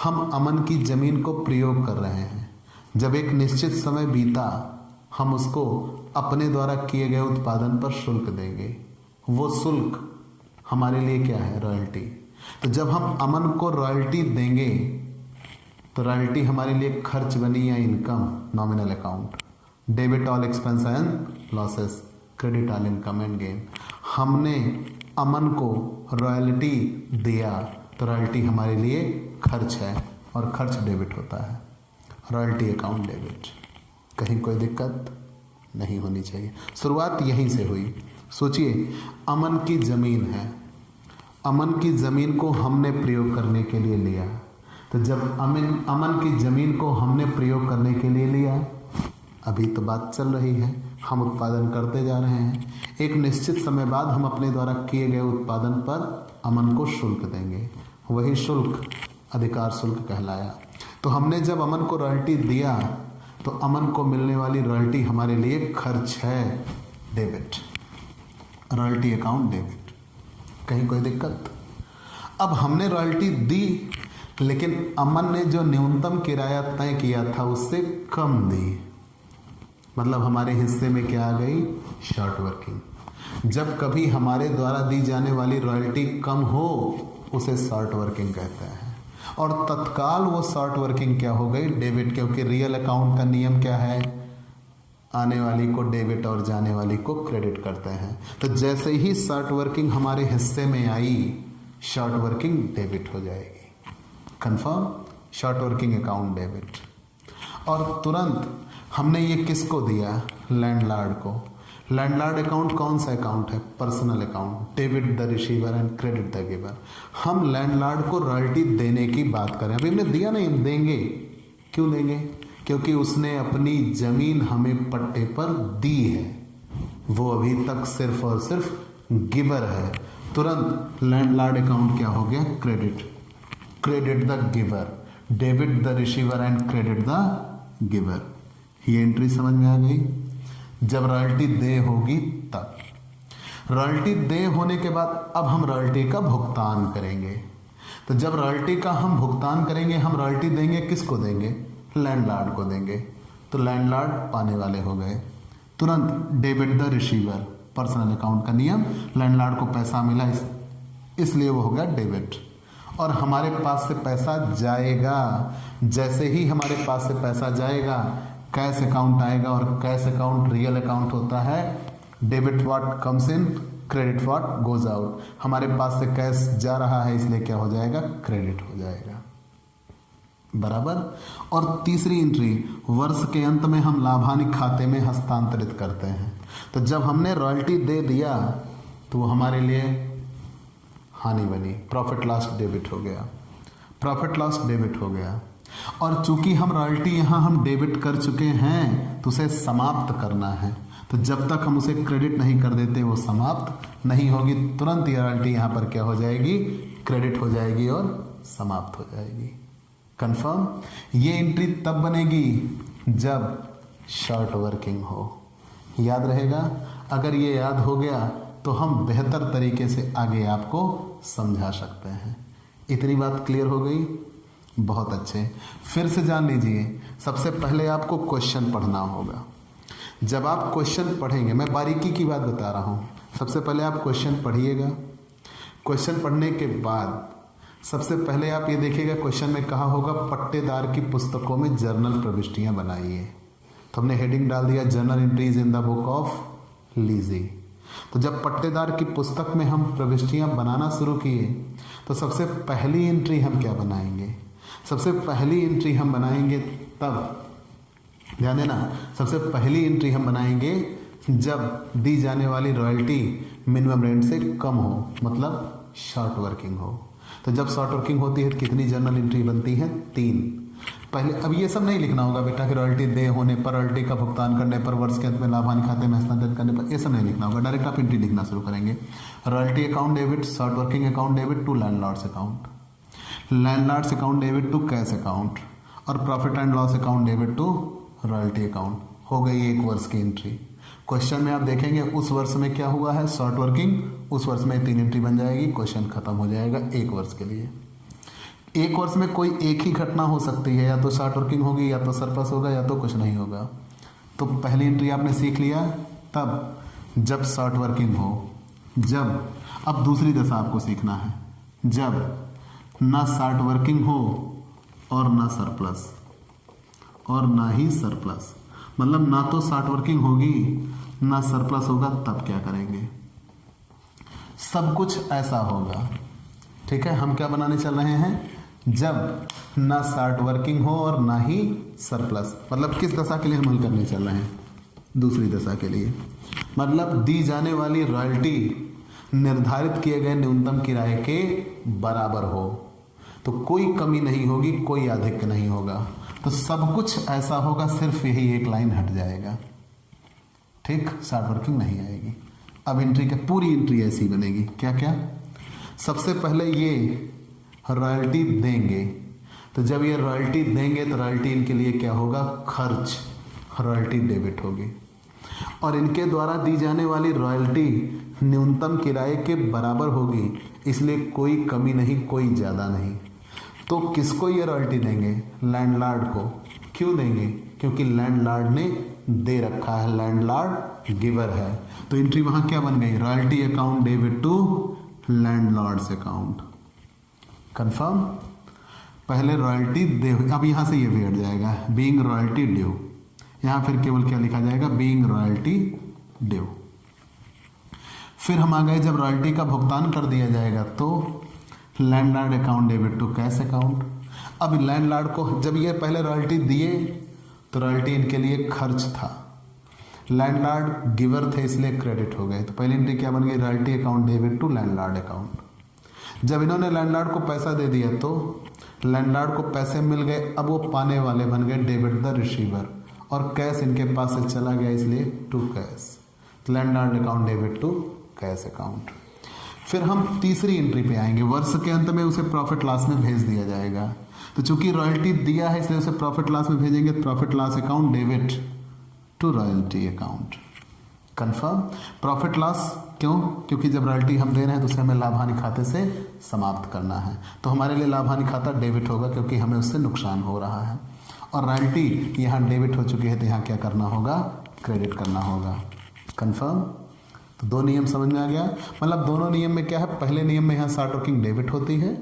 हम अमन की ज़मीन को प्रयोग कर रहे हैं। जब एक निश्चित समय बीता, हम उसको अपने द्वारा किए गए उत्पादन पर शुल्क देंगे। वो शुल्क हमारे लिए क्या है, रॉयल्टी। तो जब हम अमन को रॉयल्टी देंगे तो रॉयल्टी हमारे लिए खर्च बनी या income, nominal account, debit all expense and losses, credit all income and gain. हमने अमन को रॉयल्टी दिया तो रॉयल्टी हमारे लिए खर्च है और खर्च डेबिट होता है, रॉयल्टी अकाउंट डेबिट। कहीं कोई दिक्कत नहीं होनी चाहिए। शुरुआत यहीं से हुई। सोचिए, अमन की ज़मीन है, अमन की ज़मीन को हमने प्रयोग करने के लिए लिया। तो जब अमन की ज़मीन को हमने प्रयोग करने के लिए लिया, अभी तो बात चल रही है, हम उत्पादन करते जा रहे हैं। एक निश्चित समय बाद हम अपने द्वारा किए गए उत्पादन पर अमन को शुल्क देंगे, वही शुल्क अधिकार शुल्क कहलाया। तो हमने जब अमन को रॉयल्टी दिया तो अमन को मिलने वाली रॉयल्टी हमारे लिए खर्च है, डेबिट, रॉयल्टी अकाउंट डेबिट। कहीं कोई दिक्कत? अब हमने रॉयल्टी दी, लेकिन अमन ने जो न्यूनतम किराया तय किया था उससे कम दी, मतलब हमारे हिस्से में क्या आ गई, शॉर्ट वर्किंग। जब कभी हमारे द्वारा दी जाने वाली रॉयल्टी कम हो, उसे शॉर्ट वर्किंग कहते हैं, और तत्काल वो शॉर्ट वर्किंग क्या हो गई, डेबिट, क्योंकि रियल अकाउंट का नियम क्या है, आने वाली को डेबिट और जाने वाली को क्रेडिट करते हैं। तो जैसे ही शॉर्ट वर्किंग हमारे हिस्से में आई, शॉर्ट वर्किंग डेबिट हो जाएगी। Confirm, short working account debit. और तुरंत हमने ये किसको दिया, लैंडलॉर्ड को। लैंडलॉर्ड अकाउंट कौन सा अकाउंट है, personal account, debit the receiver and credit the giver. हम लैंडलॉर्ड को रॉयल्टी देने की बात करें, अभी हमने दिया नहीं, हम देंगे। क्यों देंगे, क्योंकि उसने अपनी जमीन हमें पट्टे पर दी है, वो अभी तक सिर्फ और सिर्फ गिवर है। तुरंत लैंडलॉर्ड अकाउंट क्या हो गया, credit, credit the giver, debit the receiver and credit the giver. ये एंट्री समझ में आ गई। जब रॉयल्टी दे होगी तब, रॉयल्टी दे होने के बाद अब हम रॉयल्टी का भुगतान करेंगे। तो जब रॉयल्टी का हम भुगतान करेंगे, हम रॉयल्टी देंगे किसको देंगे, लैंडलॉर्ड को देंगे। तो लैंडलॉर्ड पाने वाले हो गए। तुरंत debit the receiver, personal account का नियम, लैंडलॉर्ड को पैसा मिला इसलिए वो हो गया डेबिट, और हमारे पास से पैसा जाएगा। जैसे ही हमारे पास से पैसा जाएगा, कैश अकाउंट आएगा, और कैश अकाउंट रियल अकाउंट होता है। Debit what comes in, credit what goes out. हमारे पास से कैश जा रहा है, इसलिए क्या हो जाएगा, क्रेडिट हो जाएगा, बराबर। और तीसरी एंट्री, वर्ष के अंत में हम लाभानी खाते में हस्तांतरित करते हैं। तो जब हमने रॉयल्टी दे दिया तो वो हमारे लिए हानि बनी, प्रॉफिट लॉस डेबिट हो गया, प्रॉफिट लॉस डेबिट हो गया। और चूंकि हम रॉयल्टी यहाँ हम डेबिट कर चुके हैं तो उसे समाप्त करना है। तो जब तक हम उसे क्रेडिट नहीं कर देते वो समाप्त नहीं होगी। तुरंत ये रॉयल्टी यहाँ पर क्या हो जाएगी, क्रेडिट हो जाएगी और समाप्त हो जाएगी। कंफर्म। ये एंट्री तब बनेगी जब शॉर्ट वर्किंग हो। याद रहेगा? अगर ये याद हो गया तो हम बेहतर तरीके से आगे आपको समझा सकते हैं। इतनी बात क्लियर हो गई? बहुत अच्छे। फिर से जान लीजिए, सबसे पहले आपको क्वेश्चन पढ़ना होगा। जब आप क्वेश्चन पढ़ेंगे, मैं बारीकी की बात बता रहा हूँ, सबसे पहले आप क्वेश्चन पढ़िएगा। क्वेश्चन पढ़ने के बाद सबसे पहले आप ये देखिएगा, क्वेश्चन में कहा होगा पट्टेदार की पुस्तकों में जर्नल प्रविष्टियाँ बनाइए। तो हमने हेडिंग डाल दिया journal entries in the book of lessee. तो जब पट्टेदार की पुस्तक में हम प्रविष्टियाँ बनाना शुरू किए तो सबसे पहली एंट्री हम क्या बनाएंगे? सबसे पहली एंट्री हम बनाएंगे तब, ध्यान देना, सबसे पहली एंट्री हम बनाएंगे जब दी जाने वाली रॉयल्टी मिनिमम रेंट से कम हो, मतलब शॉर्ट वर्किंग हो। तो जब शॉर्ट वर्किंग होती है तो कितनी जर्नल एंट्री बनती है? 3। पहले अब ये सब नहीं लिखना होगा बेटा कि रॉयल्टी दे होने पर, रॉयल्टी का भुगतान करने पर, वर्ष के अंत में लाभ हानि खाते में हस्तांतरित करने पर, ये सब नहीं लिखना होगा। डायरेक्ट आप एंट्री लिखना शुरू करेंगे। Royalty account debit, short working account debit to landlords account, landlord's account debit to cash account, और profit and loss account debit to royalty account. हो गई एक वर्ष की एंट्री। क्वेश्चन में आप देखेंगे उस वर्ष में क्या हुआ है, शॉर्ट वर्किंग, उस वर्ष में 3 एंट्री बन जाएगी, क्वेश्चन खत्म हो जाएगा एक वर्ष के लिए। एक वर्ष में कोई एक ही घटना हो सकती है, या तो शॉर्ट वर्किंग होगी, या तो सरप्लस होगा, या तो कुछ नहीं होगा। तो पहली एंट्री आपने सीख लिया तब जब शॉर्ट वर्किंग हो। जब, अब दूसरी दशा आपको सीखना है, जब ना शॉर्ट वर्किंग हो और ना सरप्लस, और ना ही सरप्लस, मतलब ना तो शॉर्ट वर्किंग होगी ना सरप्लस होगा, तब क्या करेंगे? सब कुछ ऐसा होगा। ठीक है, हम क्या बनाने चल रहे हैं? जब ना शॉर्ट वर्किंग हो और ना ही सरप्लस। मतलब किस दशा के लिए हम हल करने चल रहे हैं? दूसरी दशा के लिए। मतलब दी जाने वाली रॉयल्टी निर्धारित किए गए न्यूनतम किराए के बराबर हो, तो कोई कमी नहीं होगी, कोई अधिक नहीं होगा। तो सब कुछ ऐसा होगा, सिर्फ यही एक लाइन हट जाएगा। ठीक, शॉर्ट वर्किंग नहीं आएगी। अब एंट्री का पूरी एंट्री ऐसी बनेगी। क्या क्या? सबसे पहले ये रॉयल्टी देंगे, तो जब ये रॉयल्टी देंगे तो रॉयल्टी इनके लिए क्या होगा? खर्च, रॉयल्टी डेबिट होगी। और इनके द्वारा दी जाने वाली रॉयल्टी न्यूनतम किराए के बराबर होगी, इसलिए कोई कमी नहीं, कोई ज़्यादा नहीं। तो किसको ये रॉयल्टी देंगे? लैंडलॉर्ड को। क्यों देंगे? क्योंकि लैंडलॉर्ड ने दे रखा है, लैंडलॉर्ड गिवर है। तो एंट्री वहाँ क्या बन गई? Royalty account debit to landlords account. Confirm? पहले रॉयल्टी दे, अब यहाँ से ये भी हट जाएगा, बीइंग रॉयल्टी ड्यू। यहाँ फिर केवल क्या लिखा जाएगा? Being royalty due. फिर हम आ गए, जब रॉयल्टी का भुगतान कर दिया जाएगा तो landlord account debit to cash account. अब लैंडलॉर्ड को जब ये पहले रॉयल्टी दिए तो रॉयल्टी इनके लिए खर्च था, लैंडलॉर्ड गिवर थे इसलिए क्रेडिट हो गए। तो पहली एंट्री क्या बन गई? Royalty account debit to landlord account. जब इन्होंने लैंडलॉर्ड को पैसा दे दिया तो लैंडलॉर्ड को पैसे मिल गए, अब वो पाने वाले बन गए डेबिट द रिसीवर, और कैश इनके पास से चला गया इसलिए to cash, landlord account debit to cash account. फिर हम तीसरी एंट्री पे आएंगे, वर्ष के अंत में उसे प्रॉफिट लॉस में भेज दिया जाएगा। तो चूंकि रॉयल्टी दिया है इसलिए उसे प्रॉफिट लॉस में भेजेंगे, profit loss account debit to royalty account. Confirm? Profit loss क्यों? क्योंकि जब रॉयल्टी हम दे रहे हैं तो उसे हमें लाभ हानि खाते से समाप्त करना है, तो हमारे लिए लाभ हानि खाता डेबिट होगा क्योंकि हमें उससे नुकसान हो रहा है। और रॉयल्टी यहाँ डेबिट हो चुकी है तो यहाँ क्या करना होगा? क्रेडिट करना होगा। कंफर्म? तो 2 नियम समझ में आ गया। मतलब दोनों नियम में क्या है? पहले नियम में यहाँ शॉर्ट वर्किंग डेबिट होती है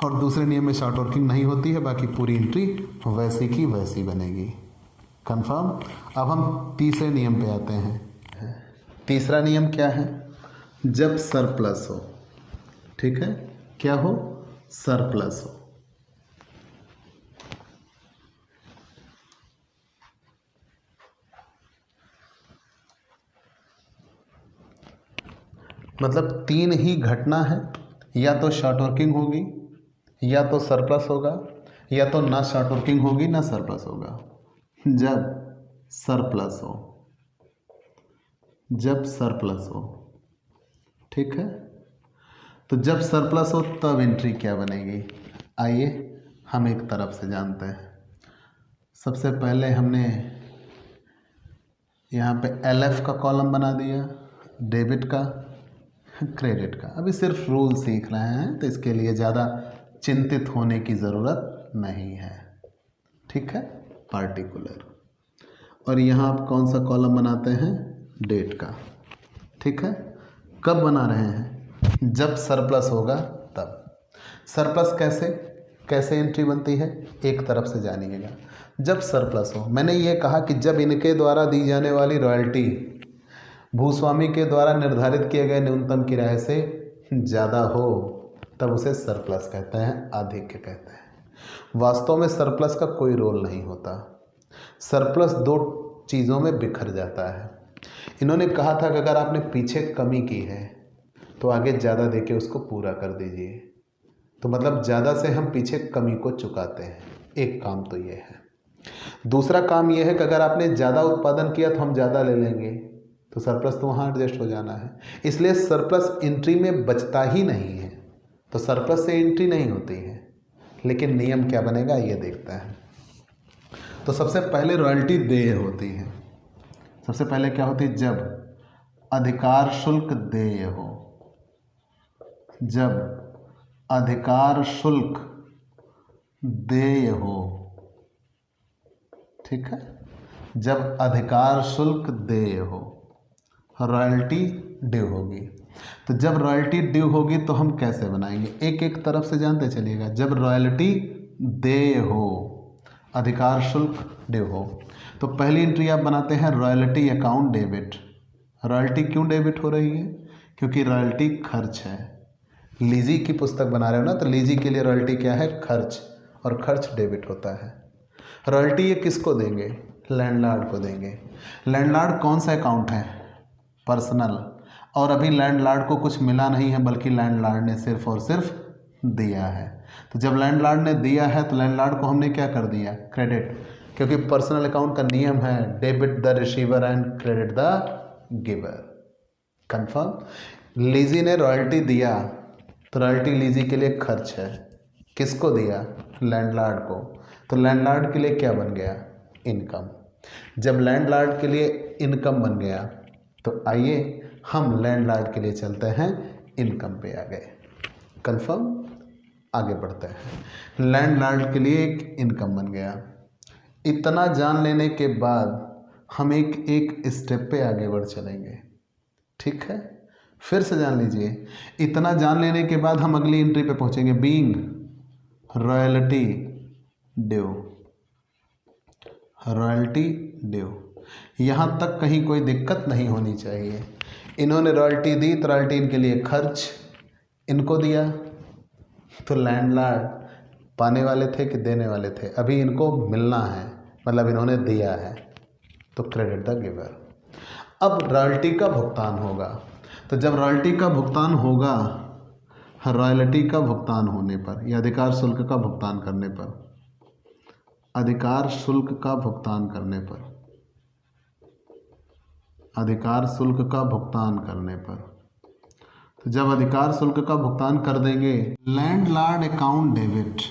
और दूसरे नियम में शॉर्ट वर्किंग नहीं होती है, बाकी पूरी एंट्री वैसी की वैसी बनेगी। कंफर्म? अब हम तीसरे नियम पे आते हैं। तीसरा नियम क्या है? जब सरप्लस हो। ठीक है, क्या हो? सरप्लस हो। मतलब 3 ही घटना है, या तो शॉर्ट वर्किंग होगी, या तो सरप्लस होगा, या तो ना शॉर्ट वर्किंग होगी ना सरप्लस होगा। जब सरप्लस हो, जब सरप्लस हो। ठीक है, तो जब सरप्लस हो तब एंट्री क्या बनेगी? आइए हम एक तरफ से जानते हैं। सबसे पहले हमने यहाँ पे LF का कॉलम बना दिया, डेबिट का, क्रेडिट का। अभी सिर्फ रूल सीख रहे हैं तो इसके लिए ज़्यादा चिंतित होने की ज़रूरत नहीं है, ठीक है। पार्टिकुलर। और यहाँ आप कौन सा कॉलम बनाते हैं? डेट का, ठीक है। कब बना रहे हैं? जब सरप्लस होगा तब। सरप्लस कैसे एंट्री बनती है? एक तरफ से जानिएगा। जब सरप्लस हो, मैंने ये कहा कि जब इनके द्वारा दी जाने वाली रॉयल्टी भूस्वामी के द्वारा निर्धारित किए गए न्यूनतम किराए से ज़्यादा हो तब उसे सरप्लस कहते हैं, आधिक्य कहते हैं। वास्तव में सरप्लस का कोई रोल नहीं होता। सरप्लस दो चीज़ों में बिखर जाता है। इन्होंने कहा था कि अगर आपने पीछे कमी की है तो आगे ज़्यादा देके उसको पूरा कर दीजिए। तो मतलब ज़्यादा से हम पीछे कमी को चुकाते हैं। एक काम तो ये है। दूसरा काम ये है कि अगर आपने ज़्यादा उत्पादन किया तो हम ज़्यादा ले लेंगे, तो सरप्लस तो वहाँ एडजस्ट हो जाना है। इसलिए सरप्लस एंट्री में बचता ही नहीं है, तो सरप्लस से एंट्री नहीं होती है। लेकिन नियम क्या बनेगा ये देखते हैं। तो सबसे पहले रॉयल्टी देय होती है। सबसे पहले क्या होती है? जब अधिकार शुल्क देय हो। जब अधिकार शुल्क देय हो, ठीक है। जब अधिकार शुल्क देय हो, रॉयल्टी ड्यू होगी। तो जब रॉयल्टी ड्यू होगी तो हम कैसे बनाएंगे? एक एक तरफ से जानते चलिएगा। जब रॉयल्टी देय हो, अधिकार शुल्क ड्यू हो, तो पहली एंट्री आप बनाते हैं रॉयल्टी अकाउंट डेबिट। रॉयल्टी क्यों डेबिट हो रही है? क्योंकि रॉयल्टी खर्च है। लीजी की पुस्तक बना रहे हो ना, तो लीजी के लिए रॉयल्टी क्या है? खर्च, और खर्च डेबिट होता है। रॉयल्टी ये किसको देंगे? लैंडलॉर्ड को देंगे। लैंडलॉर्ड कौन सा अकाउंट है? पर्सनल। और अभी लैंडलॉर्ड को कुछ मिला नहीं है, बल्कि लैंडलॉर्ड ने सिर्फ और सिर्फ दिया है। तो जब लैंडलॉर्ड ने दिया है तो लैंडलॉर्ड को हमने क्या कर दिया? क्रेडिट। क्योंकि पर्सनल अकाउंट का नियम है debit the receiver and credit the giver. Confirm. Lessee ने रॉयल्टी दिया तो रॉयल्टी लीजी के लिए खर्च है। किसको दिया? लैंडलॉर्ड को। तो लैंडलॉर्ड के लिए क्या बन गया? इनकम। जब लैंडलॉर्ड के लिए इनकम बन गया तो आइए हम लैंडलॉर्ड के लिए चलते हैं, इनकम पे आ गए। कंफर्म। आगे बढ़ते हैं। लैंडलॉर्ड के लिए एक इनकम बन गया। इतना जान लेने के बाद हम एक एक स्टेप पे आगे बढ़ चलेंगे, ठीक है। फिर से जान लीजिए। इतना जान लेने के बाद हम अगली एंट्री पे पहुंचेंगे, being royalty due. Royalty due, यहाँ तक कहीं कोई दिक्कत नहीं होनी चाहिए। इन्होंने रॉयल्टी दी तो रॉयल्टी इनके लिए खर्च, इनको दिया तो लैंडलॉर्ड पाने वाले थे कि देने वाले थे? अभी इनको मिलना है, मतलब इन्होंने दिया है, तो क्रेडिट द गिवर। अब रॉयल्टी का भुगतान होगा। तो जब रॉयल्टी का भुगतान होगा, रॉयल्टी का भुगतान होने पर या अधिकार शुल्क का भुगतान करने पर, अधिकार शुल्क का भुगतान करने पर, अधिकार शुल्क का भुगतान करने पर, तो जब अधिकार शुल्क का भुगतान कर देंगे, landlord account debit,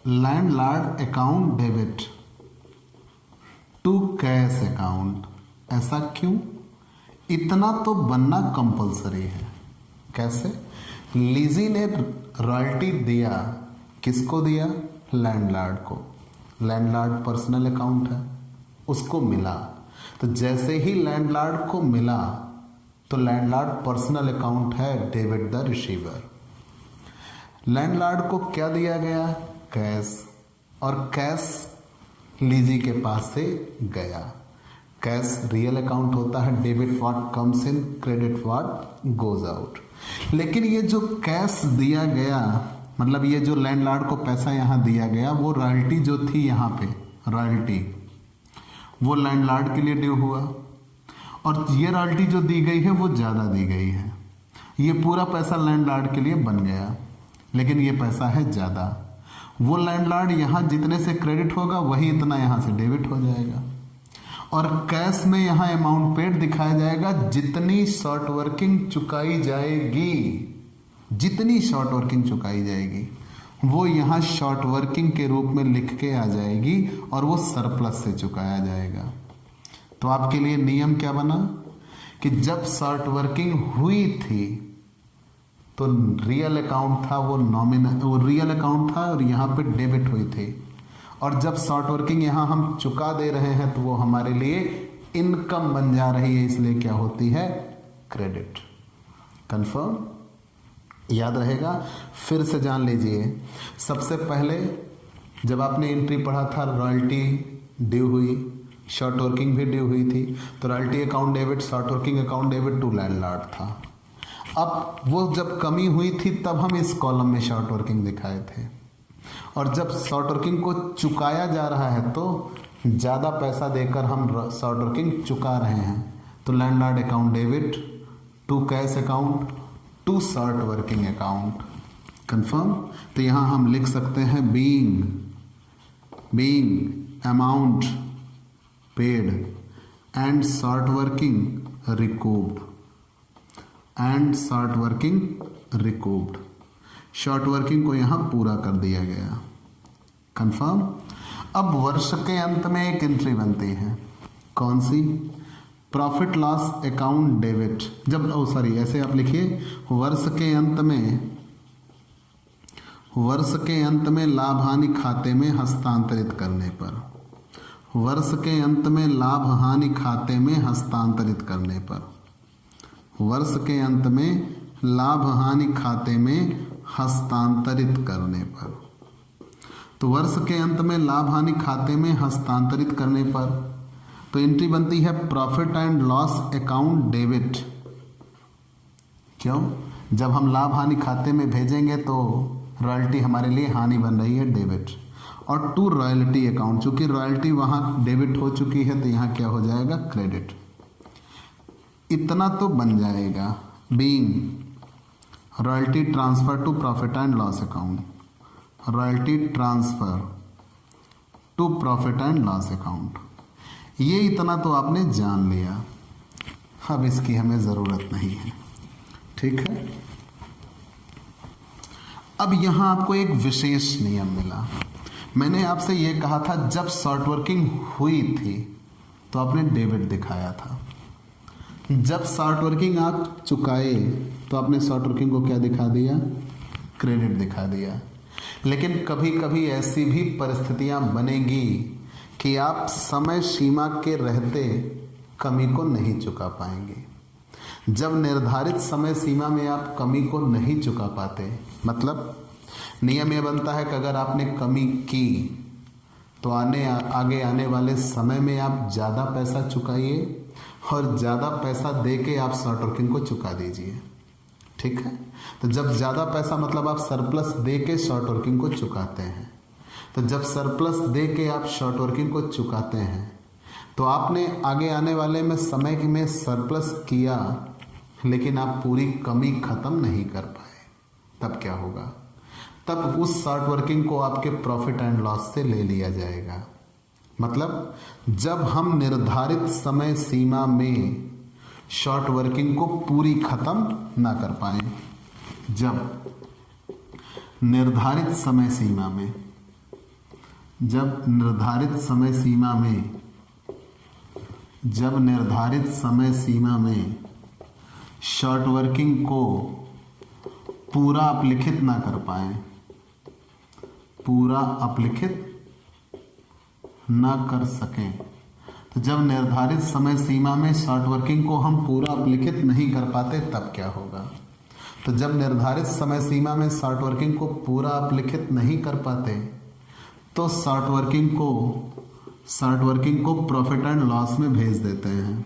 landlord account debit to cash account. ऐसा क्यों? इतना तो बनना कंपलसरी है। कैसे? लीजी ने रॉयल्टी दिया, किसको दिया? लैंडलॉर्ड को। लैंडलॉर्ड पर्सनल अकाउंट है, उसको मिला। तो जैसे ही लैंडलॉर्ड को मिला तो लैंडलॉर्ड पर्सनल अकाउंट है डेबिट द रिसीवर। लैंडलॉर्ड को क्या दिया गया? कैश। और कैश लीजी के पास से गया। कैश रियल अकाउंट होता है, debit what comes in, credit what goes out. लेकिन ये जो कैश दिया गया, मतलब ये जो लैंडलॉर्ड को पैसा यहाँ दिया गया, वो रॉयल्टी जो थी यहाँ पे, रॉयल्टी वो लैंडलॉर्ड के लिए ड्यू हुआ। और ये रॉयल्टी जो दी गई है वो ज़्यादा दी गई है। ये पूरा पैसा लैंडलॉर्ड के लिए बन गया, लेकिन ये पैसा है ज़्यादा। वो लैंडलॉर्ड यहाँ जितने से क्रेडिट होगा वही इतना यहाँ से डेबिट हो जाएगा। और कैश में यहाँ अमाउंट पेड दिखाया जाएगा जितनी शॉर्ट वर्किंग चुकाई जाएगी, जितनी शॉर्ट वर्किंग चुकाई जाएगी वो यहाँ शॉर्ट वर्किंग के रूप में लिख के आ जाएगी और वो सरप्लस से चुकाया जाएगा। तो आपके लिए नियम क्या बना कि जब शॉर्ट वर्किंग हुई थी तो रियल अकाउंट था, वो रियल अकाउंट था और यहाँ पे डेबिट हुई थी, और जब शॉर्ट वर्किंग यहाँ हम चुका दे रहे हैं तो वो हमारे लिए इनकम बन जा रही है, इसलिए क्या होती है, क्रेडिट। कंफर्म, याद रहेगा। फिर से जान लीजिए, सबसे पहले जब आपने एंट्री पढ़ा था रॉयल्टी ड्यू हुई, शॉर्ट वर्किंग भी ड्यू हुई थी, तो royalty account debit, short working account debit to landlord था। अब वो जब कमी हुई थी तब हम इस कॉलम में शॉर्ट वर्किंग दिखाए थे, और जब शॉर्ट वर्किंग को चुकाया जा रहा है तो ज़्यादा पैसा देकर हम शॉर्ट वर्किंग चुका रहे हैं, तो landlord account debit to cash account to short working account. Confirm. तो यहाँ हम लिख सकते हैं being amount paid and short working recouped, and short working recouped. Short working को यहाँ पूरा कर दिया गया। कंफर्म। अब वर्ष के अंत में एक एंट्री बनती है, कौन सी, प्रॉफिट लॉस अकाउंट डेबिट। जब ऐसे आप लिखिए, वर्ष के अंत में लाभ हानि खाते में हस्तांतरित करने पर, वर्ष के अंत में लाभ हानि खाते में हस्तांतरित करने पर, वर्ष के अंत में लाभ हानि खाते में हस्तांतरित करने पर। तो वर्ष के अंत में लाभ हानि खाते में हस्तांतरित करने पर तो एंट्री बनती है profit and loss account debit. क्यों, जब हम लाभ हानि खाते में भेजेंगे तो रॉयल्टी हमारे लिए हानि बन रही है, डेबिट। और टू रॉयल्टी अकाउंट, चूंकि रॉयल्टी वहां डेबिट हो चुकी है तो यहाँ क्या हो जाएगा, क्रेडिट। इतना तो बन जाएगा। Being royalty transfer to profit and loss account, royalty transfer to profit and loss account, ये इतना तो आपने जान लिया। अब इसकी हमें ज़रूरत नहीं है, ठीक है। अब यहां आपको एक विशेष नियम मिला। मैंने आपसे ये कहा था जब शॉर्ट वर्किंग हुई थी तो आपने डेबिट दिखाया था, जब शॉर्ट वर्किंग आप चुकाए तो आपने शॉर्ट वर्किंग को क्या दिखा दिया, क्रेडिट दिखा दिया। लेकिन कभी कभी ऐसी भी परिस्थितियां बनेगी कि आप समय सीमा के रहते कमी को नहीं चुका पाएंगे। जब निर्धारित समय सीमा में आप कमी को नहीं चुका पाते, मतलब नियम यह बनता है कि अगर आपने कमी की तो आगे आने वाले समय में आप ज़्यादा पैसा चुकाइए और ज़्यादा पैसा दे के आप शॉर्ट वर्किंग को चुका दीजिए, ठीक है। तो जब ज़्यादा पैसा मतलब आप सरप्लस दे के शॉर्ट वर्किंग को चुकाते हैं, तो जब सरप्लस दे के आप शॉर्ट वर्किंग को चुकाते हैं तो आपने आगे आने वाले में समय में सरप्लस किया लेकिन आप पूरी कमी खत्म नहीं कर पाए, तब क्या होगा, तब उस शॉर्ट वर्किंग को आपके प्रॉफिट एंड लॉस से ले लिया जाएगा। मतलब जब हम निर्धारित समय सीमा में शॉर्ट वर्किंग को पूरी खत्म ना कर पाए, जब निर्धारित समय सीमा में, जब निर्धारित समय सीमा में शॉर्ट वर्किंग को पूरा अपलिखित ना कर पाए, पूरा अपलिखित ना कर सकें, तो जब निर्धारित समय सीमा में शॉर्ट वर्किंग को हम पूरा अपलिखित नहीं कर पाते तब क्या होगा। तो जब निर्धारित समय सीमा में शॉर्ट वर्किंग को पूरा अपलिखित नहीं कर पाते तो शॉर्ट वर्किंग को प्रॉफिट एंड लॉस में भेज देते हैं,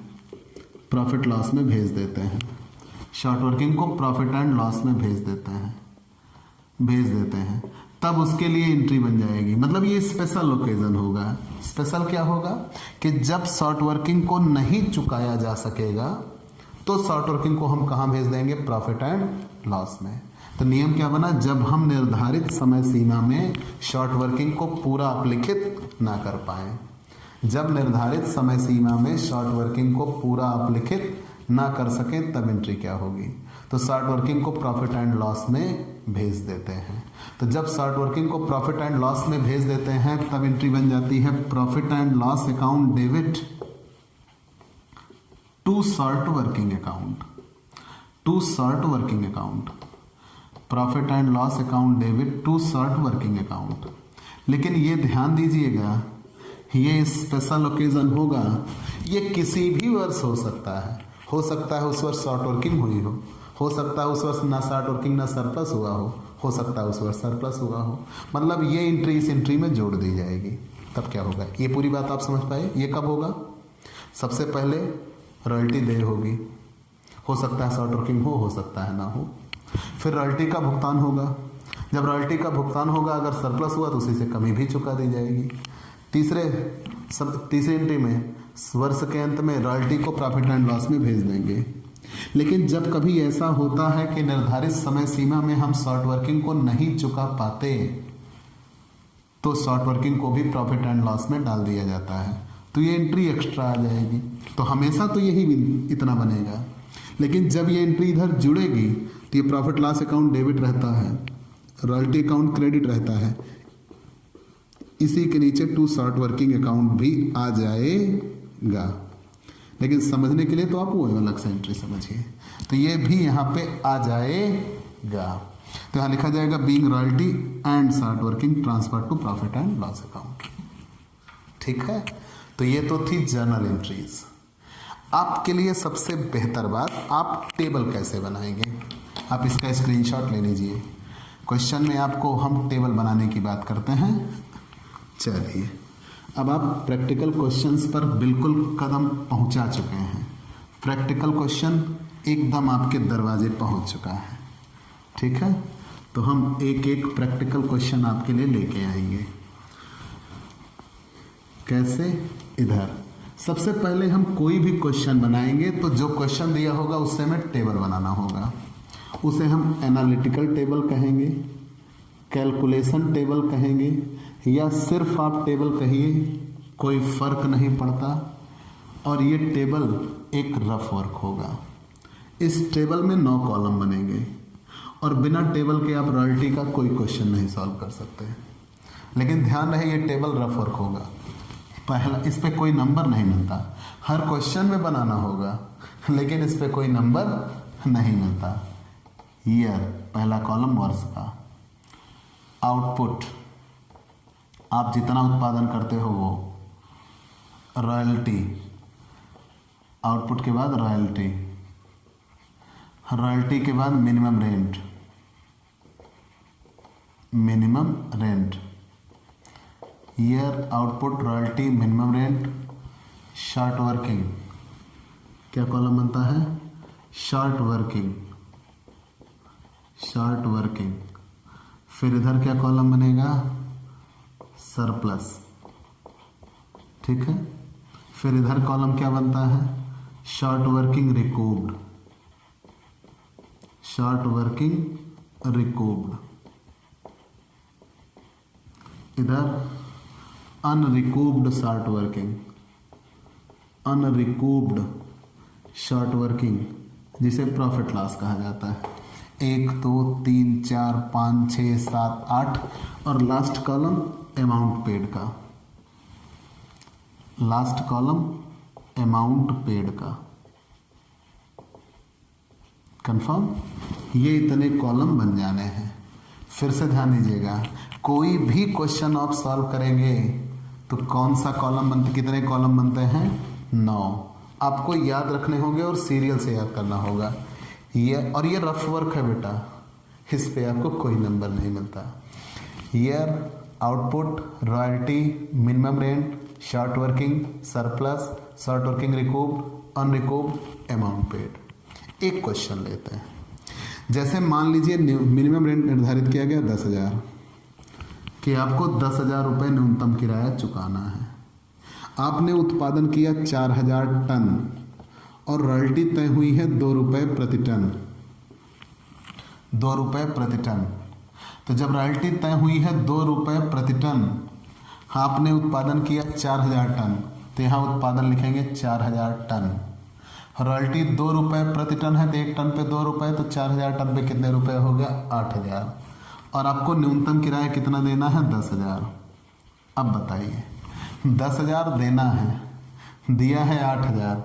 प्रॉफिट लॉस में भेज देते हैं, शॉर्ट वर्किंग को प्रॉफिट एंड लॉस में भेज देते हैं, तब उसके लिए एंट्री बन जाएगी। मतलब ये स्पेशल ओकेजन होगा। स्पेशल क्या होगा कि जब शॉर्ट वर्किंग को नहीं चुकाया जा सकेगा तो शॉर्ट वर्किंग को हम कहाँ भेज देंगे, प्रॉफिट एंड लॉस में। तो नियम क्या बना, जब हम निर्धारित समय सीमा में शॉर्ट वर्किंग को पूरा अपलिखित ना कर पाए, जब निर्धारित समय सीमा में शॉर्ट वर्किंग को पूरा अपलिखित ना कर सके तब एंट्री क्या होगी, तो शॉर्ट वर्किंग को प्रॉफिट एंड लॉस में भेज देते हैं। तो जब शॉर्ट वर्किंग को प्रॉफिट एंड लॉस में भेज देते हैं तब एंट्री बन जाती है profit and loss account debit to short working account, to short working account, profit and loss account debit to short working account. लेकिन ये ध्यान दीजिएगा, ये स्पेशल ओकेजन होगा, ये किसी भी वर्ष हो सकता है। हो सकता है उस वर्ष शॉर्ट वर्किंग हुई हो सकता है उस वर्ष ना शॉर्ट वर्किंग ना सरप्लस हुआ हो सकता है उस वर्ष सरप्लस हुआ हो। मतलब ये एंट्री इस एंट्री में जोड़ दी जाएगी। तब क्या होगा, ये पूरी बात आप समझ पाए। ये कब होगा, सबसे पहले रॉयल्टी देय होगी, हो सकता है शॉर्ट वर्किंग हो सकता है ना हो। फिर रॉयल्टी का भुगतान होगा, जब रॉयल्टी का भुगतान होगा अगर सरप्लस हुआ तो उसी से कमी भी चुका दी जाएगी। तीसरी एंट्री में वर्ष के अंत में रॉयल्टी को प्रॉफिट एंड लॉस में भेज देंगे। लेकिन जब कभी ऐसा होता है कि निर्धारित समय सीमा में हम शॉर्ट वर्किंग को नहीं चुका पाते तो शॉर्ट वर्किंग को भी प्रॉफिट एंड लॉस में डाल दिया जाता है, तो ये एंट्री एक्स्ट्रा आ जाएगी। तो हमेशा तो यही इतना बनेगा, लेकिन जब ये एंट्री इधर जुड़ेगी तो ये प्रॉफिट लॉस अकाउंट डेबिट रहता है, रॉयल्टी अकाउंट क्रेडिट रहता है, इसी के नीचे टू शॉर्ट वर्किंग अकाउंट भी आ जाएगा। लेकिन समझने के लिए तो आप वो अलग से एंट्री समझिए। तो ये भी यहाँ पे आ जाएगा। तो यहाँ लिखा जाएगा being royalty and short working transfer to profit and loss account. ठीक है, तो ये तो थी जर्नल एंट्रीज। आपके लिए सबसे बेहतर बात, आप टेबल कैसे बनाएंगे। आप इसका स्क्रीनशॉट ले लीजिए। क्वेश्चन में आपको हम टेबल बनाने की बात करते हैं। चलिए, अब आप प्रैक्टिकल क्वेश्चंस पर बिल्कुल कदम पहुंचा चुके हैं। प्रैक्टिकल क्वेश्चन एकदम आपके दरवाजे पहुंच चुका है। ठीक है, तो हम एक एक प्रैक्टिकल क्वेश्चन आपके लिए लेके आएंगे। कैसे, इधर सबसे पहले हम कोई भी क्वेश्चन बनाएंगे तो जो क्वेश्चन दिया होगा उससे हमें टेबल बनाना होगा। उसे हम एनालिटिकल टेबल कहेंगे, कैलकुलेशन टेबल कहेंगे, या सिर्फ आप टेबल कहिए, कोई फर्क नहीं पड़ता। और ये टेबल एक रफ वर्क होगा। इस टेबल में 9 कॉलम बनेंगे और बिना टेबल के आप रॉयल्टी का कोई क्वेश्चन नहीं सॉल्व कर सकते। लेकिन ध्यान रहे ये टेबल रफ वर्क होगा। पहला, इस पे कोई नंबर नहीं मिलता, हर क्वेश्चन में बनाना होगा, लेकिन इस पे कोई नंबर नहीं मिलता। ईयर, पहला कॉलम वर्ष का। आउटपुट, आप जितना उत्पादन करते हो वो। रॉयल्टी, आउटपुट के बाद रॉयल्टी, रॉयल्टी के बाद minimum rent, minimum rent. Year, output, royalty, minimum rent, short working. क्या कॉलम बनता है, शॉर्ट वर्किंग, शॉर्ट वर्किंग। फिर इधर क्या कॉलम बनेगा, सरप्लस। ठीक है, फिर इधर कॉलम क्या बनता है, short working recouped, short working रिकूव्ड। इधर अनरिकूव्ड शॉर्ट वर्किंग, अनरिकूव्ड शॉर्ट वर्किंग, जिसे प्रॉफिट लॉस कहा जाता है। 1 2 3 4 5 6 7 8 और लास्ट कॉलम अमाउंट पेड का, लास्ट कॉलम अमाउंट पेड का। कंफर्म, ये इतने कॉलम बन जाने हैं। फिर से ध्यान दीजिएगा, कोई भी क्वेश्चन आप सॉल्व करेंगे तो कौन सा कॉलम बनते, कितने कॉलम बनते हैं, 9। आपको याद रखने होंगे और सीरियल से याद करना होगा। ये रफ वर्क है बेटा, इस पे आपको कोई नंबर नहीं मिलता। Year, output, royalty, minimum rent, short working, surplus, short working recouped, unrecouped, amount paid. एक क्वेश्चन लेते हैं। जैसे मान लीजिए मिनिमम रेंट निर्धारित किया गया 10,000 कि आपको 10,000 रुपये न्यूनतम किराया चुकाना है। आपने उत्पादन किया 4,000 टन और रॉयल्टी तय हुई है 2 रुपये प्रति टन, 2 रुपये प्रति टन। तो जब रॉयल्टी तय हुई है 2 रुपये प्रति टन, आपने उत्पादन किया 4,000 टन, तो यहाँ उत्पादन लिखेंगे 4,000 टन। रॉयल्टी 2 रुपये प्रति टन है तो 1 टन पे 2 रुपये, तो 4000 टन पे कितने रुपए हो गया? 8000। और आपको न्यूनतम किराया कितना देना है? 10,000। अब बताइए 10,000 देना है, दिया है 8,000,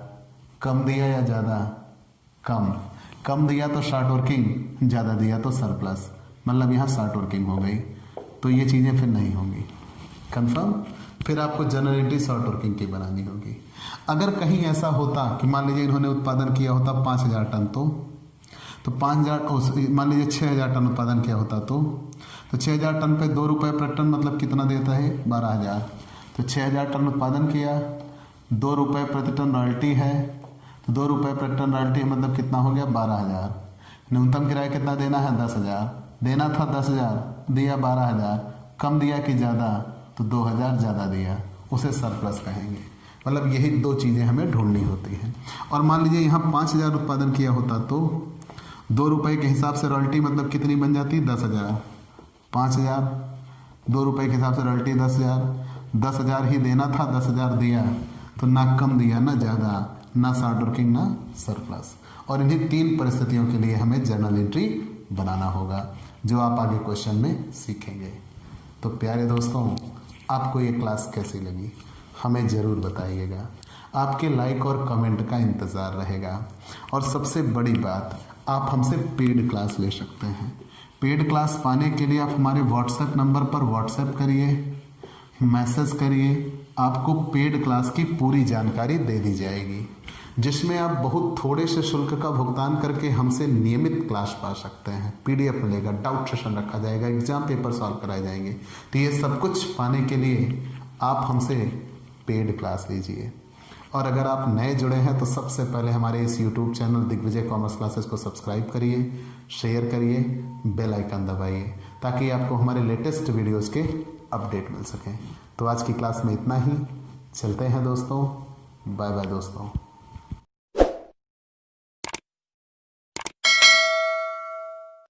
कम दिया या ज़्यादा? कम दिया तो शॉर्ट वर्किंग, ज़्यादा दिया तो सरप्लस, मतलब यहाँ शॉर्ट वर्किंग हो गई, तो ये चीज़ें फिर नहीं होंगी। कंफर्म? फिर आपको जनरलिटी शॉर्ट वर्किंग की बनानी होगी। अगर कहीं ऐसा होता कि मान लीजिए इन्होंने उत्पादन किया होता 5,000 टन, तो 5,000, मान लीजिए 6,000 टन उत्पादन किया होता तो 6,000 टन पे 2 रुपये प्रति टन मतलब कितना देता है? 12,000। तो 6,000 टन उत्पादन किया, 2 रुपये प्रति टन रॉयल्टी है, तो 2 रुपये प्रति टन रॉयल्टी मतलब कितना हो गया? 12,000। न्यूनतम किराया कितना देना है? 10,000। देना था 10,000, दिया 12,000, कम दिया कि ज़्यादा? तो 2,000 ज़्यादा दिया, उसे सरप्लस कहेंगे। मतलब यही 2 चीज़ें हमें ढूंढनी होती हैं। और मान लीजिए यहाँ 5,000 उत्पादन किया होता तो 2 रुपये के हिसाब से रॉयल्टी मतलब कितनी बन जाती? 10,000। 5,000, 2 रुपये के हिसाब से रॉयल्टी 10,000, 10,000 ही देना था, 10,000 दिया, तो ना कम दिया ना ज़्यादा, ना शॉर्ट वर्किंग ना सरप्लस। और इन्हीं 3 परिस्थितियों के लिए हमें जर्नल एंट्री बनाना होगा, जो आप आगे क्वेश्चन में सीखेंगे। तो प्यारे दोस्तों, आपको ये क्लास कैसी लगी हमें ज़रूर बताइएगा। आपके लाइक और कमेंट का इंतज़ार रहेगा। और सबसे बड़ी बात, आप हमसे पेड क्लास ले सकते हैं। पेड क्लास पाने के लिए आप हमारे व्हाट्सएप नंबर पर व्हाट्सएप करिए, मैसेज करिए, आपको पेड क्लास की पूरी जानकारी दे दी जाएगी, जिसमें आप बहुत थोड़े से शुल्क का भुगतान करके हमसे नियमित क्लास पा सकते हैं। PDF मिलेगा, डाउट सेशन रखा जाएगा, एग्जाम पेपर सॉल्व कराए जाएंगे। तो ये सब कुछ पाने के लिए आप हमसे पेड क्लास लीजिए। और अगर आप नए जुड़े हैं तो सबसे पहले हमारे इस YouTube channel Digvijay commerce classes को सब्सक्राइब करिए, शेयर करिए, बेल आइकन दबाइए, ताकि आपको हमारे लेटेस्ट वीडियोस के अपडेट मिल सकें। तो आज की क्लास में इतना ही। चलते हैं दोस्तों, बाय बाय दोस्तों।